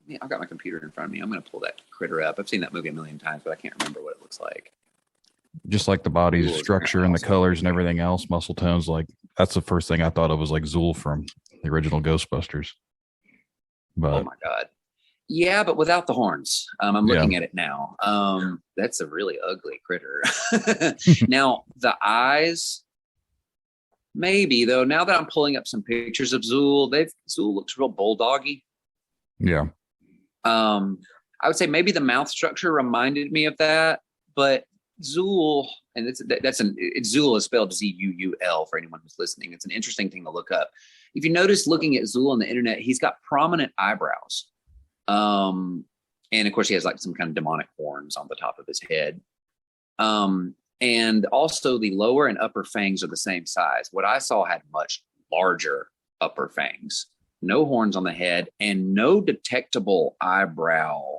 Yeah, I've got my computer in front of me. I'm going to pull that critter up. I've seen that movie a million times, but I can't remember what it looks like. Just like the body's structure and the colors and everything else, muscle tones. Like that's the first thing I thought of was like Zool from the original Ghostbusters. But oh my God. Yeah, but without the horns. I'm looking at it now. That's a really ugly critter. Now, the eyes, maybe, though. Now that I'm pulling up some pictures of Zool, Zool looks real bulldoggy. Yeah. I would say maybe the mouth structure reminded me of that, but Zool, and it's Zool is spelled Zuul for anyone who's listening. It's an interesting thing to look up. If you notice looking at Zool on the internet, he's got prominent eyebrows. And of course he has like some kind of demonic horns on the top of his head. And also the lower and upper fangs are the same size. What I saw had much larger upper fangs, no horns on the head, and no detectable eyebrow.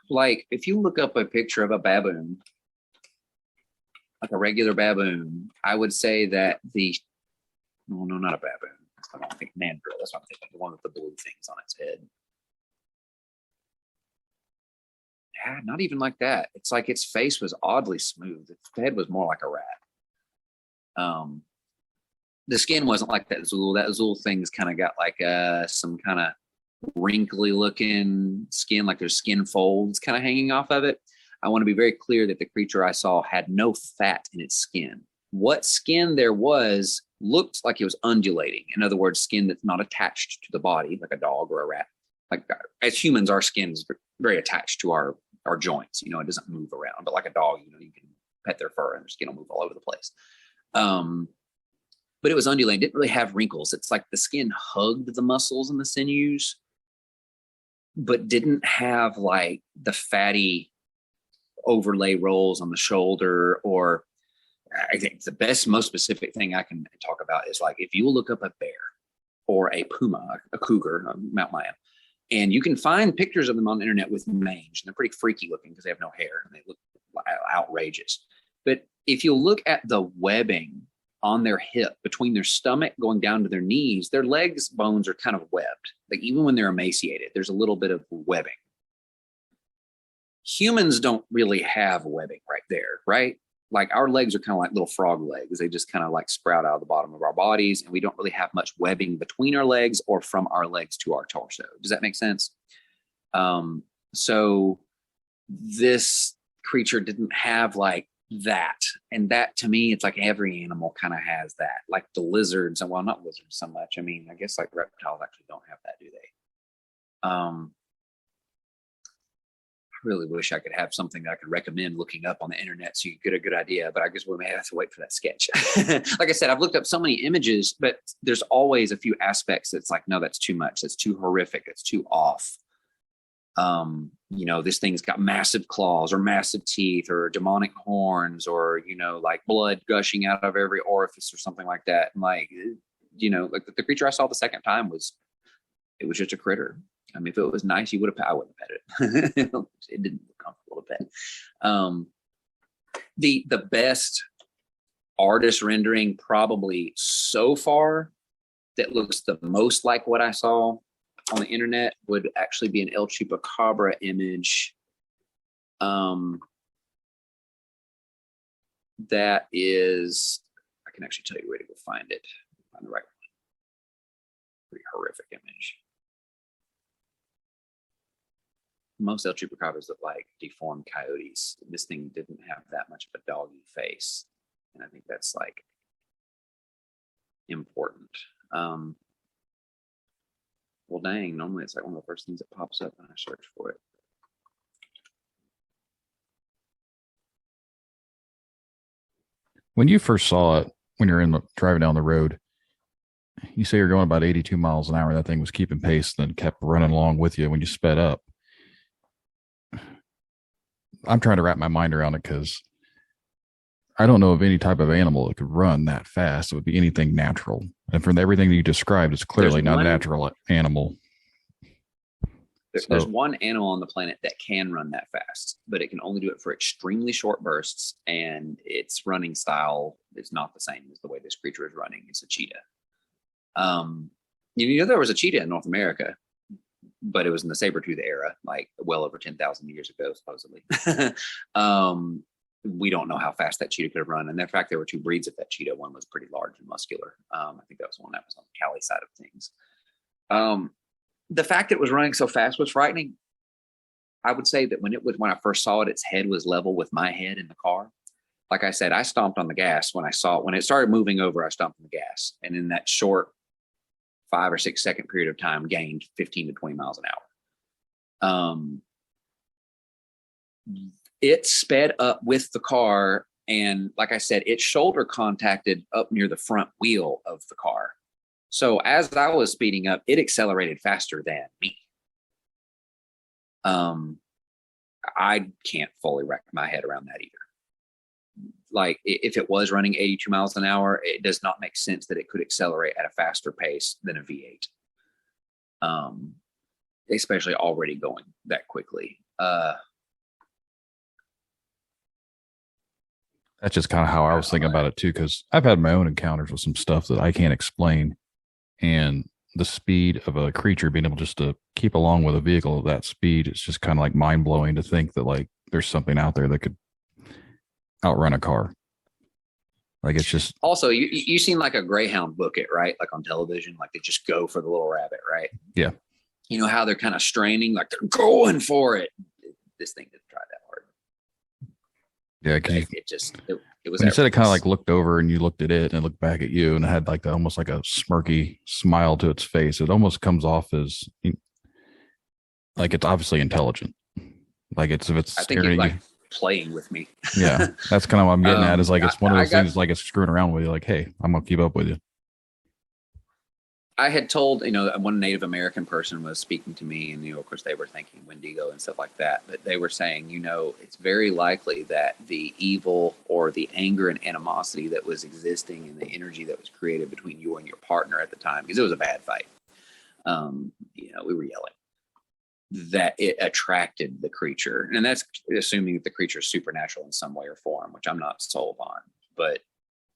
Like if you look up a picture of a baboon, like a regular baboon, I would say that no, not a baboon. I don't think mandrill. That's what I'm thinking. The one with the blue things on its head. Yeah, not even like that. It's like its face was oddly smooth. Its head was more like a rat. The skin wasn't like that Zool. That Zool thing's kind of got like some kind of wrinkly looking skin, like there's skin folds kind of hanging off of it. I want to be very clear that the creature I saw had no fat in its skin. What skin there was looked like it was undulating. In other words, skin that's not attached to the body, like a dog or a rat. Like as humans, our skin is very attached to our joints. You know, it doesn't move around. But like a dog, you know, you can pet their fur and their skin will move all over the place. But it was undulating. Didn't really have wrinkles. It's like the skin hugged the muscles and the sinews, but didn't have like the fatty overlay rolls on the shoulder. Or I think the best, most specific thing I can talk about is like if you look up a bear or a puma, a cougar, a mountain lion, and you can find pictures of them on the internet with mange, and they're pretty freaky looking because they have no hair and they look outrageous. But if you look at the webbing on their hip between their stomach going down to their knees, their legs bones are kind of webbed. Like even when they're emaciated, there's a little bit of webbing. Humans don't really have webbing right there, right? Like our legs are kind of like little frog legs. They just kind of like sprout out of the bottom of our bodies, and we don't really have much webbing between our legs or from our legs to our torso. Does that make sense? So this creature didn't have like that. And that to me, it's like every animal kind of has that. Like the lizards, and well, not lizards so much. I mean, I guess like reptiles actually don't have that, do they? Really wish I could have something that I could recommend looking up on the internet so you get a good idea, but I guess we may have to wait for that sketch. Like I said, I've looked up so many images, but there's always a few aspects that's like, no, that's too much. That's too horrific. It's too off. You know, this thing's got massive claws or massive teeth or demonic horns or, you know, like blood gushing out of every orifice or something like that. And like, you know, like the creature I saw the second time was just a critter. I mean, if it was nice, I wouldn't have pet it. It didn't look comfortable to pet. The best artist rendering probably so far that looks the most like what I saw on the internet would actually be an El Chupacabra image. That is, I can actually tell you where to go find it. Find the right one. Pretty horrific image. Most El Chupacabras look like deformed coyotes. This thing didn't have that much of a doggy face. And I think that's like important. Well, dang, normally it's like one of the first things that pops up when I search for it. When you first saw it, when you're driving down the road, you say you're going about 82 miles an hour. That thing was keeping pace, then kept running along with you when you sped up. I'm trying to wrap my mind around it because I don't know of any type of animal that could run that fast. It would be anything natural. And from everything that you described, it's clearly not a natural animal. There's one animal on the planet that can run that fast, but it can only do it for extremely short bursts, and its running style is not the same as the way this creature is running. It's a cheetah. You know, there was a cheetah in North America, but it was in the saber-tooth era, like well over 10,000 years ago, supposedly. We don't know how fast that cheetah could have run. And in fact, there were two breeds of that cheetah. One was pretty large and muscular. I think that was one that was on the Cali side of things. The fact that it was running so fast was frightening. I would say that when I first saw it, its head was level with my head in the car. Like I said, I stomped on the gas when I saw it. When it started moving over, I stomped on the gas. And in that short 5 or 6 second period of time, gained 15 to 20 miles an hour. It sped up with the car. And like I said, its shoulder contacted up near the front wheel of the car. So as I was speeding up, it accelerated faster than me. I can't fully wrap my head around that either. Like if it was running 82 miles an hour, it does not make sense that it could accelerate at a faster pace than a V8. Especially already going that quickly. That's just kind of how I was thinking about it too, because I've had my own encounters with some stuff that I can't explain. And the speed of a creature being able just to keep along with a vehicle at that speed, it's just kind of like mind blowing to think that like there's something out there that could outrun a car. Like it's just also you seen like a greyhound book it, right? Like on television, like they just go for the little rabbit, right? Yeah. You know how they're kind of straining, like they're going for it. This thing didn't try that hard. Yeah, because It was when you said it kind of effortless. like looked over and you looked at it and it looked back at you and it had like almost like a smirky smile to its face. It almost comes off as like it's obviously intelligent. Like if it's I think staring it at like you. playing with me. Yeah, that's kind of what I'm getting at. Is like it's one of I those got things like it's screwing around with you. Like, hey, I'm gonna keep up with you. I had told, one Native American person was speaking to me, and of course, they were thinking Wendigo and stuff like that. But they were saying, it's very likely that the evil or the anger and animosity that was existing and the energy that was created between you and your partner at the time, because it was a bad fight. We were yelling, that it attracted the creature, and that's assuming that the creature is supernatural in some way or form, which I'm not sold on. But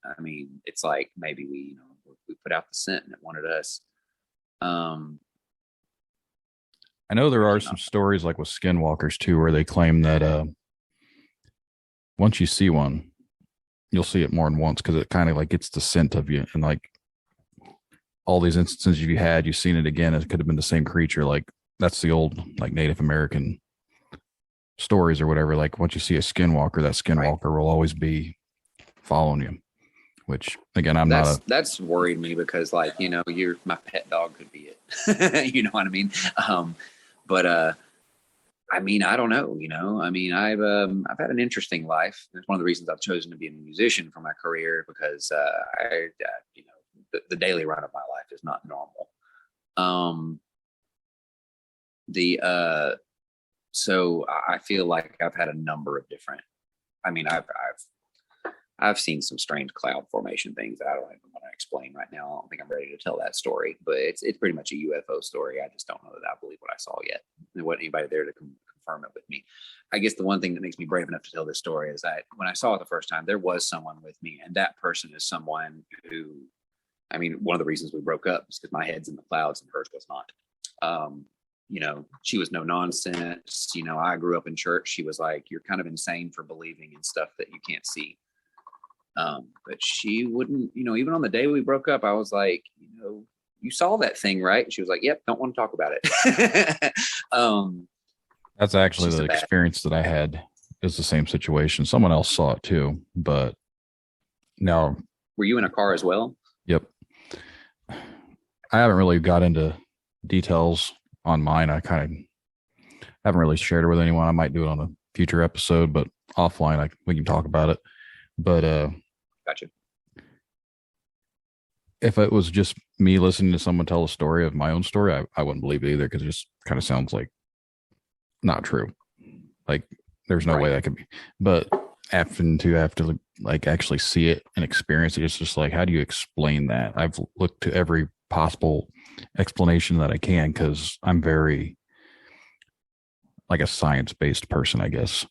I mean, it's like maybe we put out the scent and it wanted us. I know there are some stories like with skinwalkers too, where they claim that once you see one, you'll see it more than once because it kind of like gets the scent of you. And like all these instances you've seen it again. It could have been the same creature. Like that's the old like Native American stories or whatever. Like once you see a skinwalker, that skinwalker will always be following you. Which again, that's worried me because like you're my pet dog could be it. You know what I mean? But I mean, I don't know. I mean, I've had an interesting life. It's one of the reasons I've chosen to be a musician for my career because the daily run of my life is not normal. So I feel like I've had a number of different. I mean, I've seen some strange cloud formation things that I don't even want to explain right now. I don't think I'm ready to tell that story, but it's pretty much a UFO story. I just don't know that I believe what I saw yet. There wasn't anybody there to confirm it with me. I guess the one thing that makes me brave enough to tell this story is that when I saw it the first time, there was someone with me, and that person is someone who, I mean, one of the reasons we broke up is because my head's in the clouds and hers was not. She was no nonsense. I grew up in church. She was like, you're kind of insane for believing in stuff that you can't see. But she wouldn't, even on the day we broke up, I was like, you saw that thing, right? She was like, yep, don't want to talk about it. That's actually the experience that I had is the same situation. Someone else saw it too, but now. Were you in a car as well? Yep. I haven't really got into details on mine. I kind of haven't really shared it with anyone. I might do it on a future episode, but offline, we can talk about it. But gotcha. If it was just me listening to someone tell a story of my own story, I wouldn't believe it either because it just kind of sounds like not true. Like there's no way that could be. But after like actually see it and experience it, it's just like, how do you explain that? I've looked to every possible explanation that I can because I'm very like a science-based person, I guess.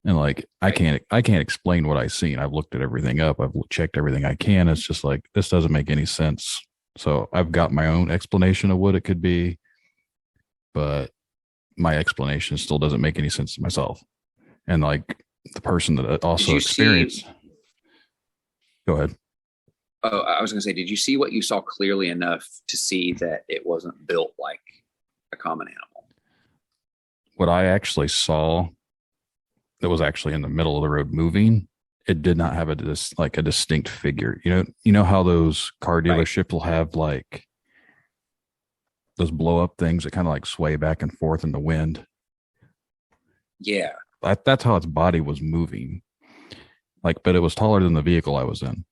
And like, I can't explain what I've seen. I've looked at everything up. I've checked everything I can. It's just like, this doesn't make any sense. So I've got my own explanation of what it could be, but my explanation still doesn't make any sense to myself. And like the person that also experienced. Go ahead. Oh, I was going to say, did you see what you saw clearly enough to see that it wasn't built like a common animal? What I actually saw that was actually in the middle of the road moving, it did not have a distinct figure. You know how those car dealerships will have like those blow up things that kind of like sway back and forth in the wind. Yeah. That's how its body was moving. Like, but it was taller than the vehicle I was in.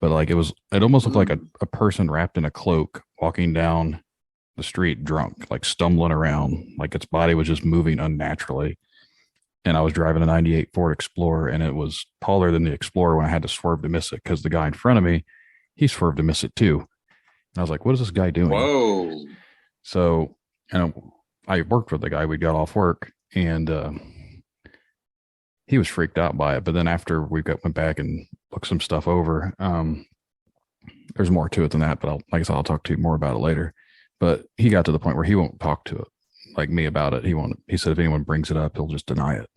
But like it almost looked like a person wrapped in a cloak walking down the street drunk, like stumbling around, like its body was just moving unnaturally. And I was driving a 98 Ford Explorer and it was taller than the Explorer when I had to swerve to miss it because the guy in front of me, he swerved to miss it too. And I was like, what is this guy doing? Whoa. So, I worked with the guy. We got off work and he was freaked out by it. But then after we went back and looked some stuff over, there's more to it than that, but like I said, I'll talk to you more about it later. But he got to the point where he won't talk to it like me about it. He said if anyone brings it up, he'll just deny it.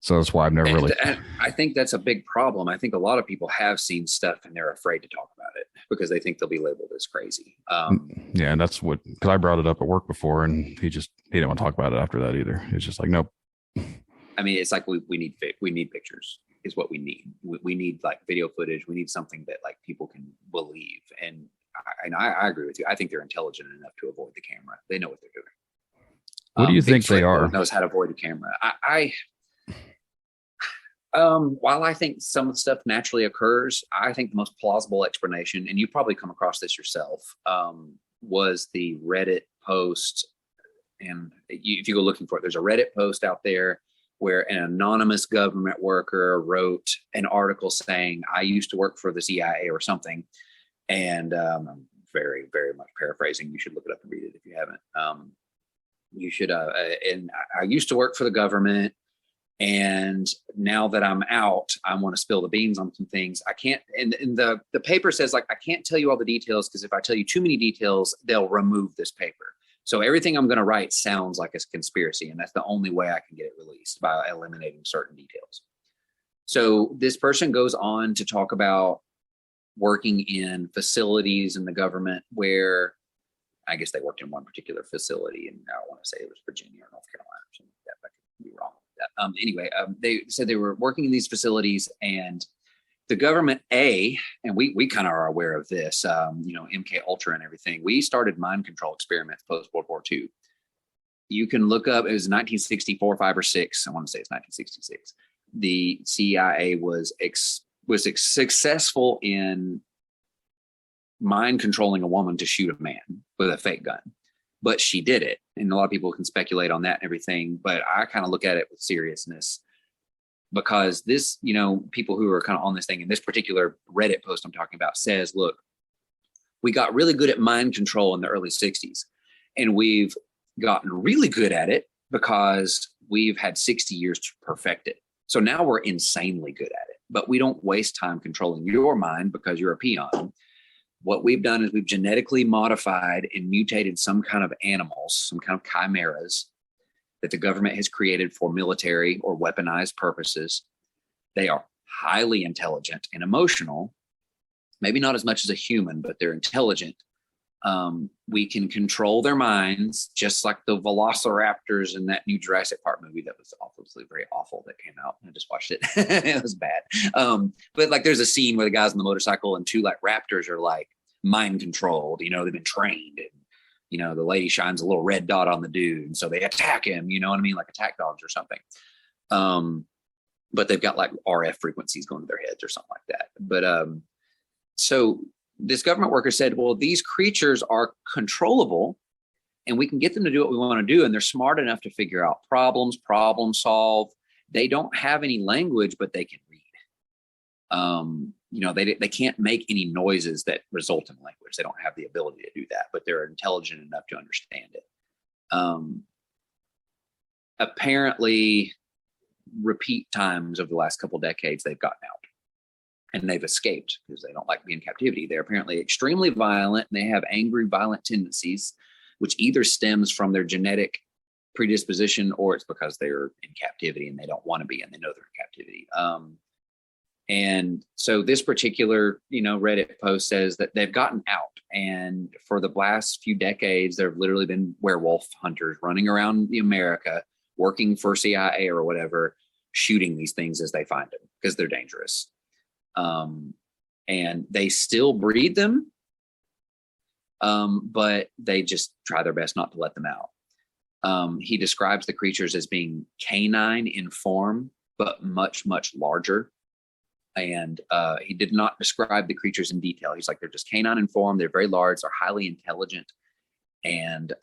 So that's why I've never really. I think that's a big problem. I think a lot of people have seen stuff and they're afraid to talk about it because they think they'll be labeled as crazy. Yeah, and that's because I brought it up at work before, and he didn't want to talk about it after that either. He was just like, nope. I mean, it's like we need pictures is what we need. We need like video footage. We need something that like people can believe. And I agree with you. I think they're intelligent enough to avoid the camera. They know what they're doing. What do you think they are? Knows how to avoid a camera. While I think some of the stuff naturally occurs, I think the most plausible explanation, and you probably come across this yourself, was the Reddit post. And if you go looking for it, there's a Reddit post out there where an anonymous government worker wrote an article saying, I used to work for the CIA or something. And I'm very, very much paraphrasing. You should look it up and read it if you haven't. You should. And I used to work for the government. And now that I'm out, I want to spill the beans on some things. I can't. And the paper says, like, I can't tell you all the details because if I tell you too many details, they'll remove this paper. So everything I'm going to write sounds like a conspiracy, and that's the only way I can get it released, by eliminating certain details. So this person goes on to talk about working in facilities in the government where, I guess they worked in one particular facility, and I want to say it was Virginia or North Carolina or something like that. But I could be wrong with that. They said they were working in these facilities, and the government, and we kind of are aware of this, MK Ultra and everything. We started mind control experiments post World War II. You can look up, it was 1964, 5 or 6. I want to say it's 1966. The CIA was successful in mind controlling a woman to shoot a man with a fake gun, but she did it. And a lot of people can speculate on that and everything, but I kind of look at it with seriousness. Because this, people who are kind of on this thing, in this particular Reddit post I'm talking about says, look, we got really good at mind control in the early 60s. And we've gotten really good at it because we've had 60 years to perfect it. So now we're insanely good at it. But we don't waste time controlling your mind because you're a peon. What we've done is we've genetically modified and mutated some kind of animals, some kind of chimeras, that the government has created for military or weaponized purposes. They are highly intelligent and emotional, maybe not as much as a human, but they're intelligent. We can control their minds, just like the velociraptors in that new Jurassic Park movie that was obviously very awful that came out. I just watched it. It was bad. But like there's a scene where the guys on the motorcycle and two like raptors are like mind controlled, they've been trained, and the lady shines a little red dot on the dude, and so they attack him, you know what I mean? Like attack dogs or something. But they've got like RF frequencies going to their heads or something like that. But so this government worker said, well, these creatures are controllable and we can get them to do what we want to do. And they're smart enough to figure out problem solve. They don't have any language, but they can read. They can't make any noises that result in language. They don't have the ability to do that, but they're intelligent enough to understand it. Apparently, repeat times over the last couple of decades, they've gotten out and they've escaped because they don't like being in captivity. They're apparently extremely violent, and they have angry, violent tendencies, which either stems from their genetic predisposition or it's because they're in captivity and they don't want to be, and they know they're in captivity. And so this particular, Reddit post says that they've gotten out, and for the last few decades, there have literally been werewolf hunters running around America, working for CIA or whatever, shooting these things as they find them because they're dangerous. And they still breed them, but they just try their best not to let them out. He describes the creatures as being canine in form, but much, much larger. And he did not describe the creatures in detail. He's like, they're just canine in form. They're very large. They're highly intelligent. And,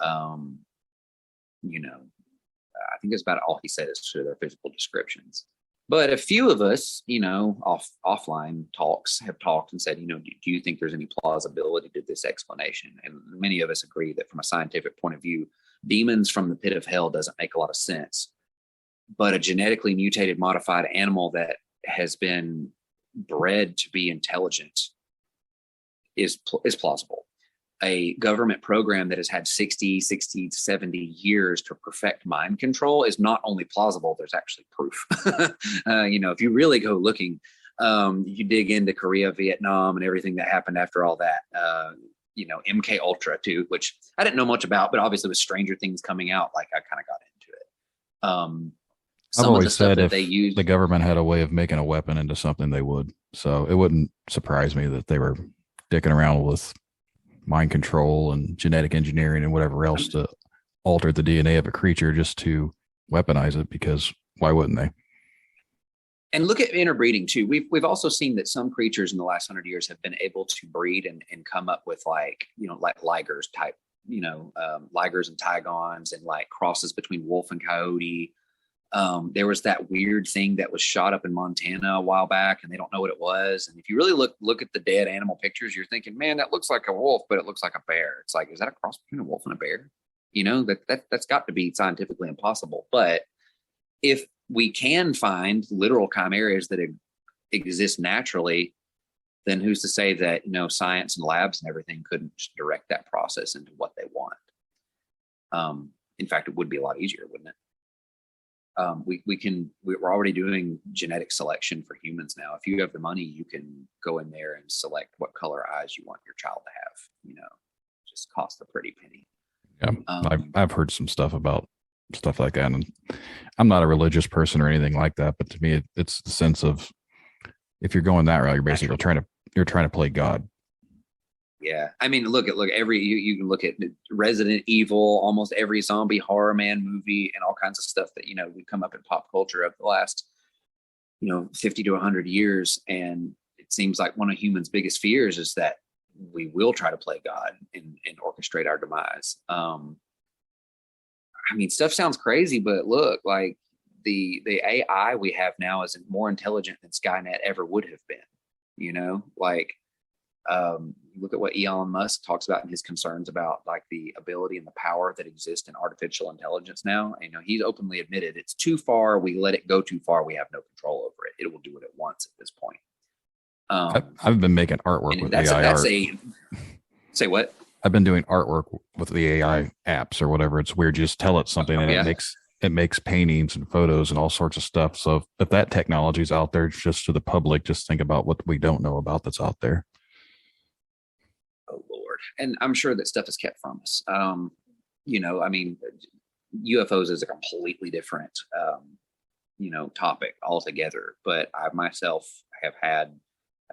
I think that's about all he said as to their physical descriptions. But a few of us, offline talks have talked and said, do you think there's any plausibility to this explanation? And many of us agree that from a scientific point of view, demons from the pit of hell doesn't make a lot of sense. But a genetically mutated, modified animal that has been bred to be intelligent is plausible. A government program that has had 60 to 70 years to perfect mind control is not only plausible, there's actually proof. If you really go looking, you dig into Korea, Vietnam, and everything that happened after all that, MK Ultra too, which I didn't know much about, but obviously with Stranger Things coming out, like I kind of got into it. I've Some of the always stuff said that if they use. the government had a way of making a weapon into something, they would. So it wouldn't surprise me that they were dicking around with mind control and genetic engineering and whatever else to alter the DNA of a creature just to weaponize it, because why wouldn't they? And look at interbreeding too. We've also seen that some creatures in the last 100 years have been able to breed and come up with like ligers type, ligers and tigons and like crosses between wolf and coyote. There was that weird thing that was shot up in Montana a while back, and they don't know what it was. And if you really look at the dead animal pictures, you're thinking, man, that looks like a wolf, but it looks like a bear. It's like, is that a cross between a wolf and a bear? That's got to be scientifically impossible. But if we can find literal chimeras that exist naturally, then who's to say that science and labs and everything couldn't just direct that process into what they want? In fact, it would be a lot easier, wouldn't it? We're already doing genetic selection for humans now. If you have the money, you can go in there and select what color eyes you want your child to have. Just cost a pretty penny. Yeah, I've heard some stuff about stuff like that, and I'm not a religious person or anything like that, but to me, it's the sense of, if you're going that route, you're basically trying to play God. Yeah, I mean, look you can look at Resident Evil, almost every zombie horror man movie, and all kinds of stuff that we come up in pop culture of the last 50 to 100 years, and it seems like one of humans' biggest fears is that we will try to play God and orchestrate our demise. I mean, stuff sounds crazy, but look, like the AI we have now is more intelligent than Skynet ever would have been. Look at what Elon Musk talks about in his concerns about like the ability and the power that exists in artificial intelligence now. He's openly admitted it's too far. We let it go too far. We have no control over it. It will do what it wants at this point. I've been making artwork with AI art. Say what? I've been doing artwork with the AI apps or whatever. It's weird. You just tell it something and it makes paintings and photos and all sorts of stuff. So if that technology is out there just to the public, just think about what we don't know about that's out there. Oh Lord. And I'm sure that stuff is kept from us. I mean, UFOs is a completely different, topic altogether, but I myself have had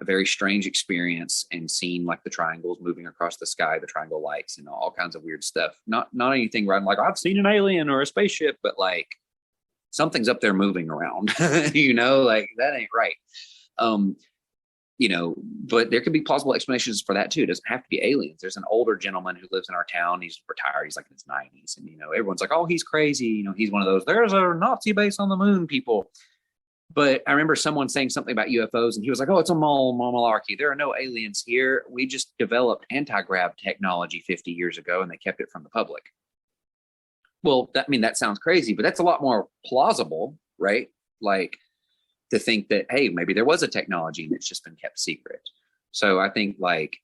a very strange experience and seen like the triangles moving across the sky, the triangle lights, all kinds of weird stuff. Not anything where I'm like, I've seen an alien or a spaceship, but like something's up there moving around, like that ain't right. But there could be plausible explanations for that too. It doesn't have to be aliens. There's an older gentleman who lives in our town. He's retired. He's like in his 90s. And, everyone's like, oh, he's crazy. He's one of those, there's a Nazi base on the moon people. But I remember someone saying something about UFOs and he was like, oh, it's a malarkey. There are no aliens here. We just developed anti-grav technology 50 years ago and they kept it from the public. Well, that sounds crazy, but that's a lot more plausible, right? Like, to think that, hey, maybe there was a technology and it's just been kept secret. So I think, like,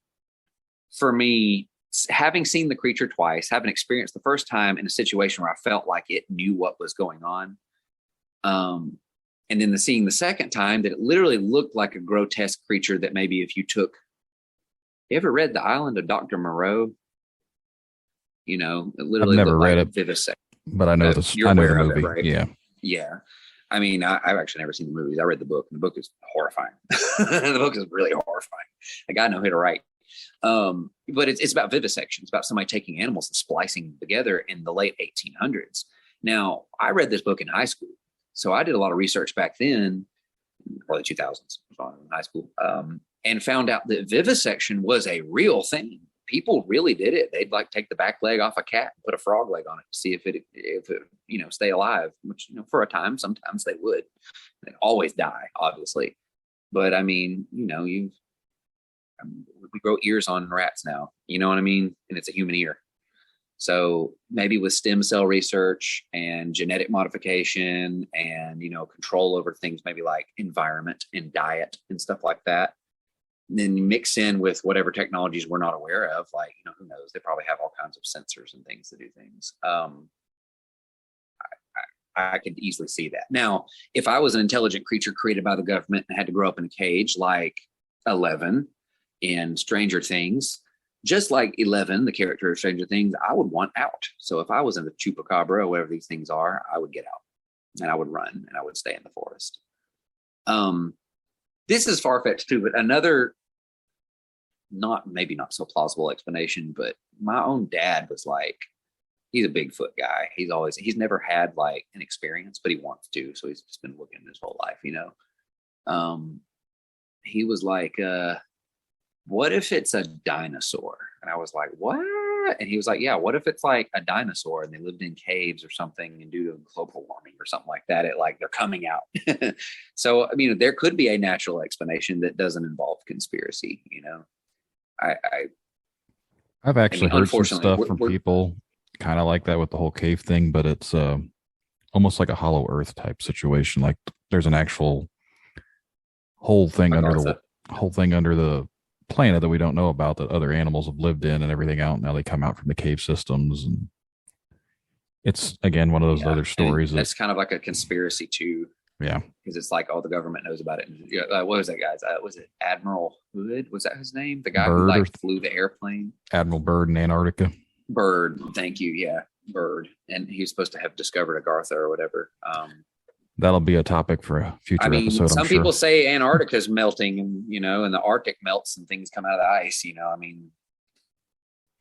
for me, having seen the creature twice, having experienced the first time in a situation where I felt like it knew what was going on, and then seeing the second time that it literally looked like a grotesque creature that maybe if you took, you ever read The Island of Dr. Moreau? It literally I've never read like it, vivisect. but I know You're I know aware the of movie. it, right? Yeah. Yeah. I mean, I've actually never seen the movies. I read the book, and the book is horrifying. The book is really horrifying. The guy know how to write. But it's about vivisection. It's about somebody taking animals and splicing them together in the late 1800s. Now, I read this book in high school. So I did a lot of research back then, early 2000s, in high school, and found out that vivisection was a real thing. People really did it. They'd like take the back leg off a cat and put a frog leg on it to see if it stay alive, which, for a time, sometimes they would. They always die, obviously. But I mean, we grow ears on rats now, you know what I mean? And it's a human ear. So maybe with stem cell research and genetic modification and, control over things, maybe like environment and diet and stuff like that, and then mix in with whatever technologies we're not aware of, like, who knows? They probably have all kinds of sensors and things to do things. I could easily see that. Now, if I was an intelligent creature created by the government and had to grow up in a cage like Eleven in Stranger Things, just like Eleven, the character of Stranger Things, I would want out. So if I was in the chupacabra or whatever these things are, I would get out. and I would run and I would stay in the forest. This is far-fetched too, but another maybe not so plausible explanation, but my own dad was like, he's a Bigfoot guy. He's never had like an experience, but he wants to. So he's just been looking his whole life, He was like, what if it's a dinosaur? And I was like, what? And he was like, yeah, what if it's like a dinosaur and they lived in caves or something, and due to global warming or something like that, they're coming out. So, I mean, there could be a natural explanation that doesn't involve conspiracy, I've actually heard some stuff from people kind of like that with the whole cave thing, but it's almost like a hollow earth type situation. Like there's an actual whole thing under the planet that we don't know about, that other animals have lived in and everything out. Now they come out from the cave systems, and it's again one of those other stories. That's kind of like a conspiracy too. Yeah, because it's like all the government knows about it. What was that guy's? Was it Admiral Hood? Was that his name? The guy who flew the airplane. Admiral Byrd in Antarctica. Byrd, thank you. Yeah, Byrd, and he's supposed to have discovered Agartha or whatever. That'll be a topic for a future episode. Some people say Antarctica's melting, and and the Arctic melts and things come out of the ice. I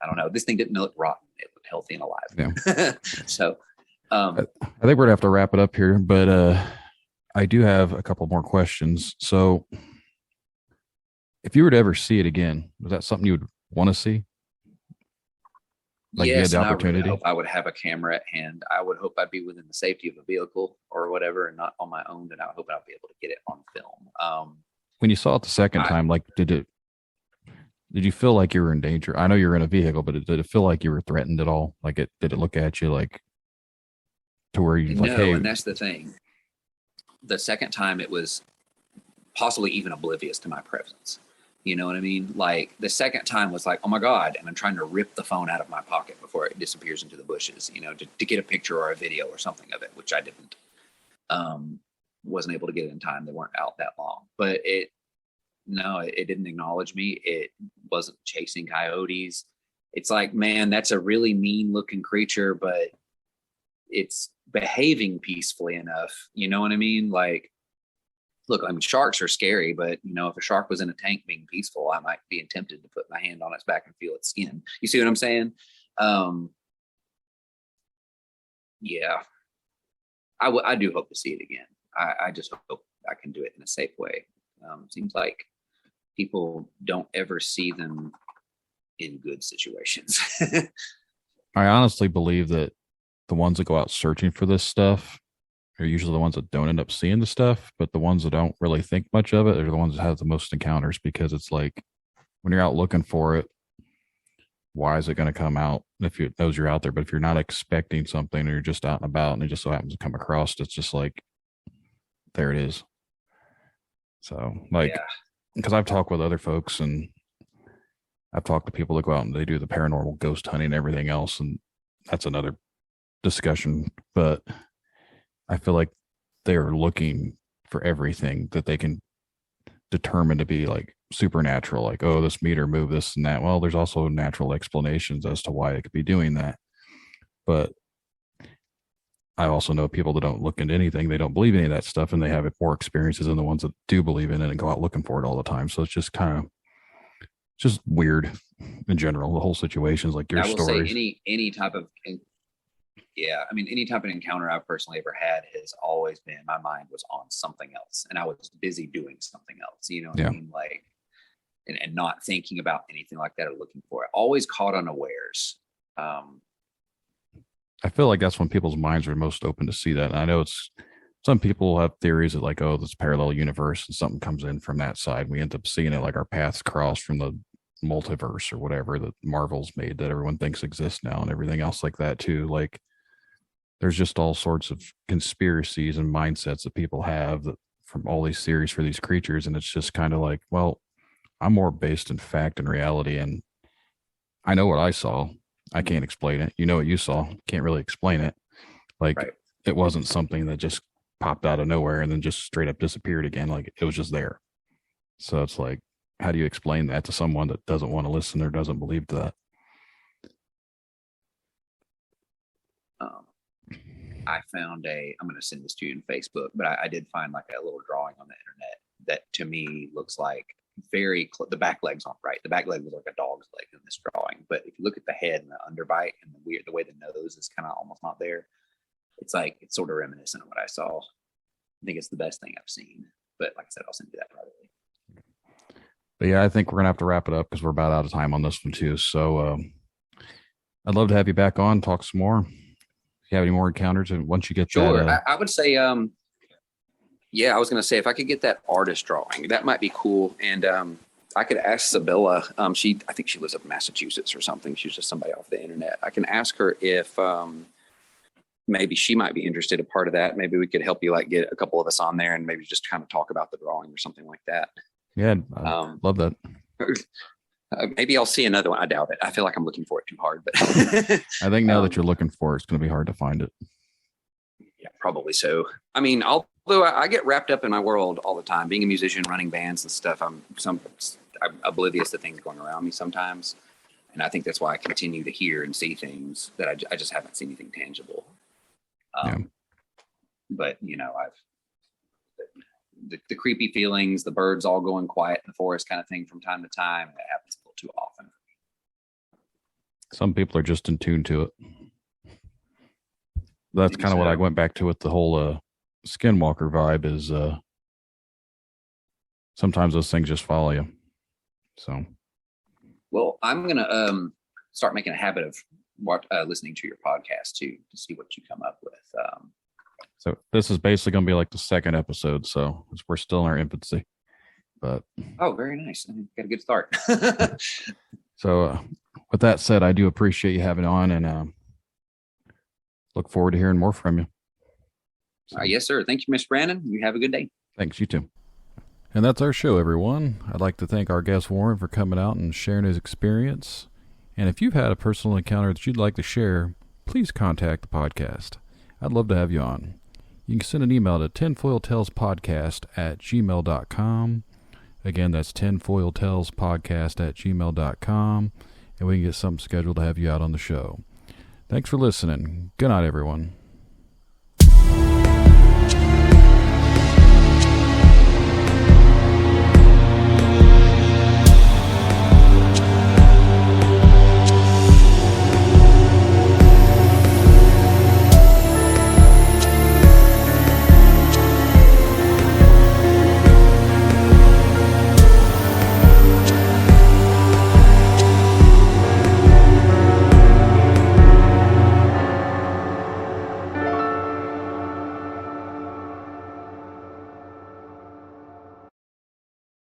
don't know. This thing didn't look rotten; it looked healthy and alive. Yeah. So, I think we're gonna have to wrap it up here, but I do have a couple more questions. So, if you were to ever see it again, was that something you would want to see? Like yes, you had the opportunity? I really hope I would have a camera at hand. I would hope I'd be within the safety of a vehicle or whatever, and not on my own. And I hope I'll be able to get it on film. When you saw it the second time, like, did you feel like you were in danger? I know you were in a vehicle, but did it feel like you were threatened at all? Like, did it look at you like to where you like, hey? And that's the thing. The second time, it was possibly even oblivious to my presence. You know what I mean? Like the second time was like, oh my God. And I'm trying to rip the phone out of my pocket before it disappears into the bushes, to get a picture or a video or something of it, which I didn't. Wasn't able to get it in time. They weren't out that long, but it didn't acknowledge me. It wasn't chasing coyotes. It's like, man, that's a really mean looking creature, but it's behaving peacefully enough. You know what I mean? Like, look, I mean, sharks are scary, but if a shark was in a tank being peaceful, I might be tempted to put my hand on its back and feel its skin. You see what I'm saying? Yeah, I do hope to see it again. I just hope I can do it in a safe way. Seems like people don't ever see them in good situations. I honestly believe that the ones that go out searching for this stuff are usually the ones that don't end up seeing the stuff, but the ones that don't really think much of it are the ones that have the most encounters, because it's like when you're out looking for it, why is it going to come out if it knows you're out there? But if you're not expecting something, or you're just out and about and it just so happens to come across, it's just like, there it is. So because I've talked with other folks, and I've talked to people that go out and they do the paranormal ghost hunting and everything else, and that's another discussion. But I feel like they're looking for everything that they can determine to be like supernatural, like, oh, this meter moved this and that. Well, there's also natural explanations as to why it could be doing that. But I also know people that don't look into anything, they don't believe any of that stuff, and they have more experiences than the ones that do believe in it and go out looking for it all the time. So it's just kind of just weird in general. The whole situation is like your story. Any type of any type of encounter I've personally ever had has always been, my mind was on something else, and I was busy doing something else. You know what I mean? Like, and not thinking about anything like that or looking for it. Always caught unawares. I feel like that's when people's minds are most open to see that. And I know some people have theories that like, oh, this parallel universe and something comes in from that side. We end up seeing it like our paths cross from the multiverse or whatever that Marvel's made that everyone thinks exists now, and everything else like that too. Like, there's just all sorts of conspiracies and mindsets that people have that from all these theories for these creatures. And it's just kind of like, well, I'm more based in fact and reality. And I know what I saw. I can't explain it. You know what you saw. Can't really explain it. Like, It wasn't something that just popped out of nowhere and then just straight up disappeared again. Like, it was just there. So it's like, how do you explain that to someone that doesn't want to listen or doesn't believe that? I found I'm going to send this to you in Facebook, but I did find like a little drawing on the internet that to me looks like the back legs aren't right. The back leg was like a dog's leg in this drawing, but if you look at the head and the underbite and the way the nose is kind of almost not there, it's sort of reminiscent of what I saw. I think it's the best thing I've seen, but like I said, I'll send you that privately. But yeah, I think we're gonna have to wrap it up because we're about out of time on this one too. So I'd love to have you back on, talk some more. If you have any more encounters, and once you get sure, that, I would say, yeah, I was gonna say if I could get that artist drawing, that might be cool. And I could ask Sibylla. I think she lives up in Massachusetts or something. She's just somebody off the internet. I can ask her if maybe she might be interested in part of that. Maybe we could help you like get a couple of us on there and maybe just kind of talk about the drawing or something like that. Yeah, love that. Maybe I'll see another one. I doubt it. I feel like I'm looking for it too hard, but I think now that you're looking for it, it's going to be hard to find it. Yeah, probably so. I mean, although I get wrapped up in my world all the time, being a musician, running bands and stuff, I'm oblivious to things going around me sometimes. And I think that's why I continue to hear and see things that I just haven't seen anything tangible. But the creepy feelings, the birds all going quiet in the forest kind of thing from time to time, that happens a little too often. Some people are just in tune to it. That's kind of what I went back to with the whole Skinwalker vibe is sometimes those things just follow you. So, well, I'm going to start making a habit of listening to your podcast too, to see what you come up with. So this is basically going to be like the second episode. So we're still in our infancy, but. Oh, very nice. Got a good start. So with that said, I do appreciate you having on and look forward to hearing more from you. So, yes, sir. Thank you, Mr. Brandon. You have a good day. Thanks. You too. And that's our show, everyone. I'd like to thank our guest Warren for coming out and sharing his experience. And if you've had a personal encounter that you'd like to share, please contact the podcast. I'd love to have you on. You can send an email to tinfoiltalespodcast@gmail.com. Again, that's tinfoiltalespodcast@gmail.com. And we can get something scheduled to have you out on the show. Thanks for listening. Good night, everyone.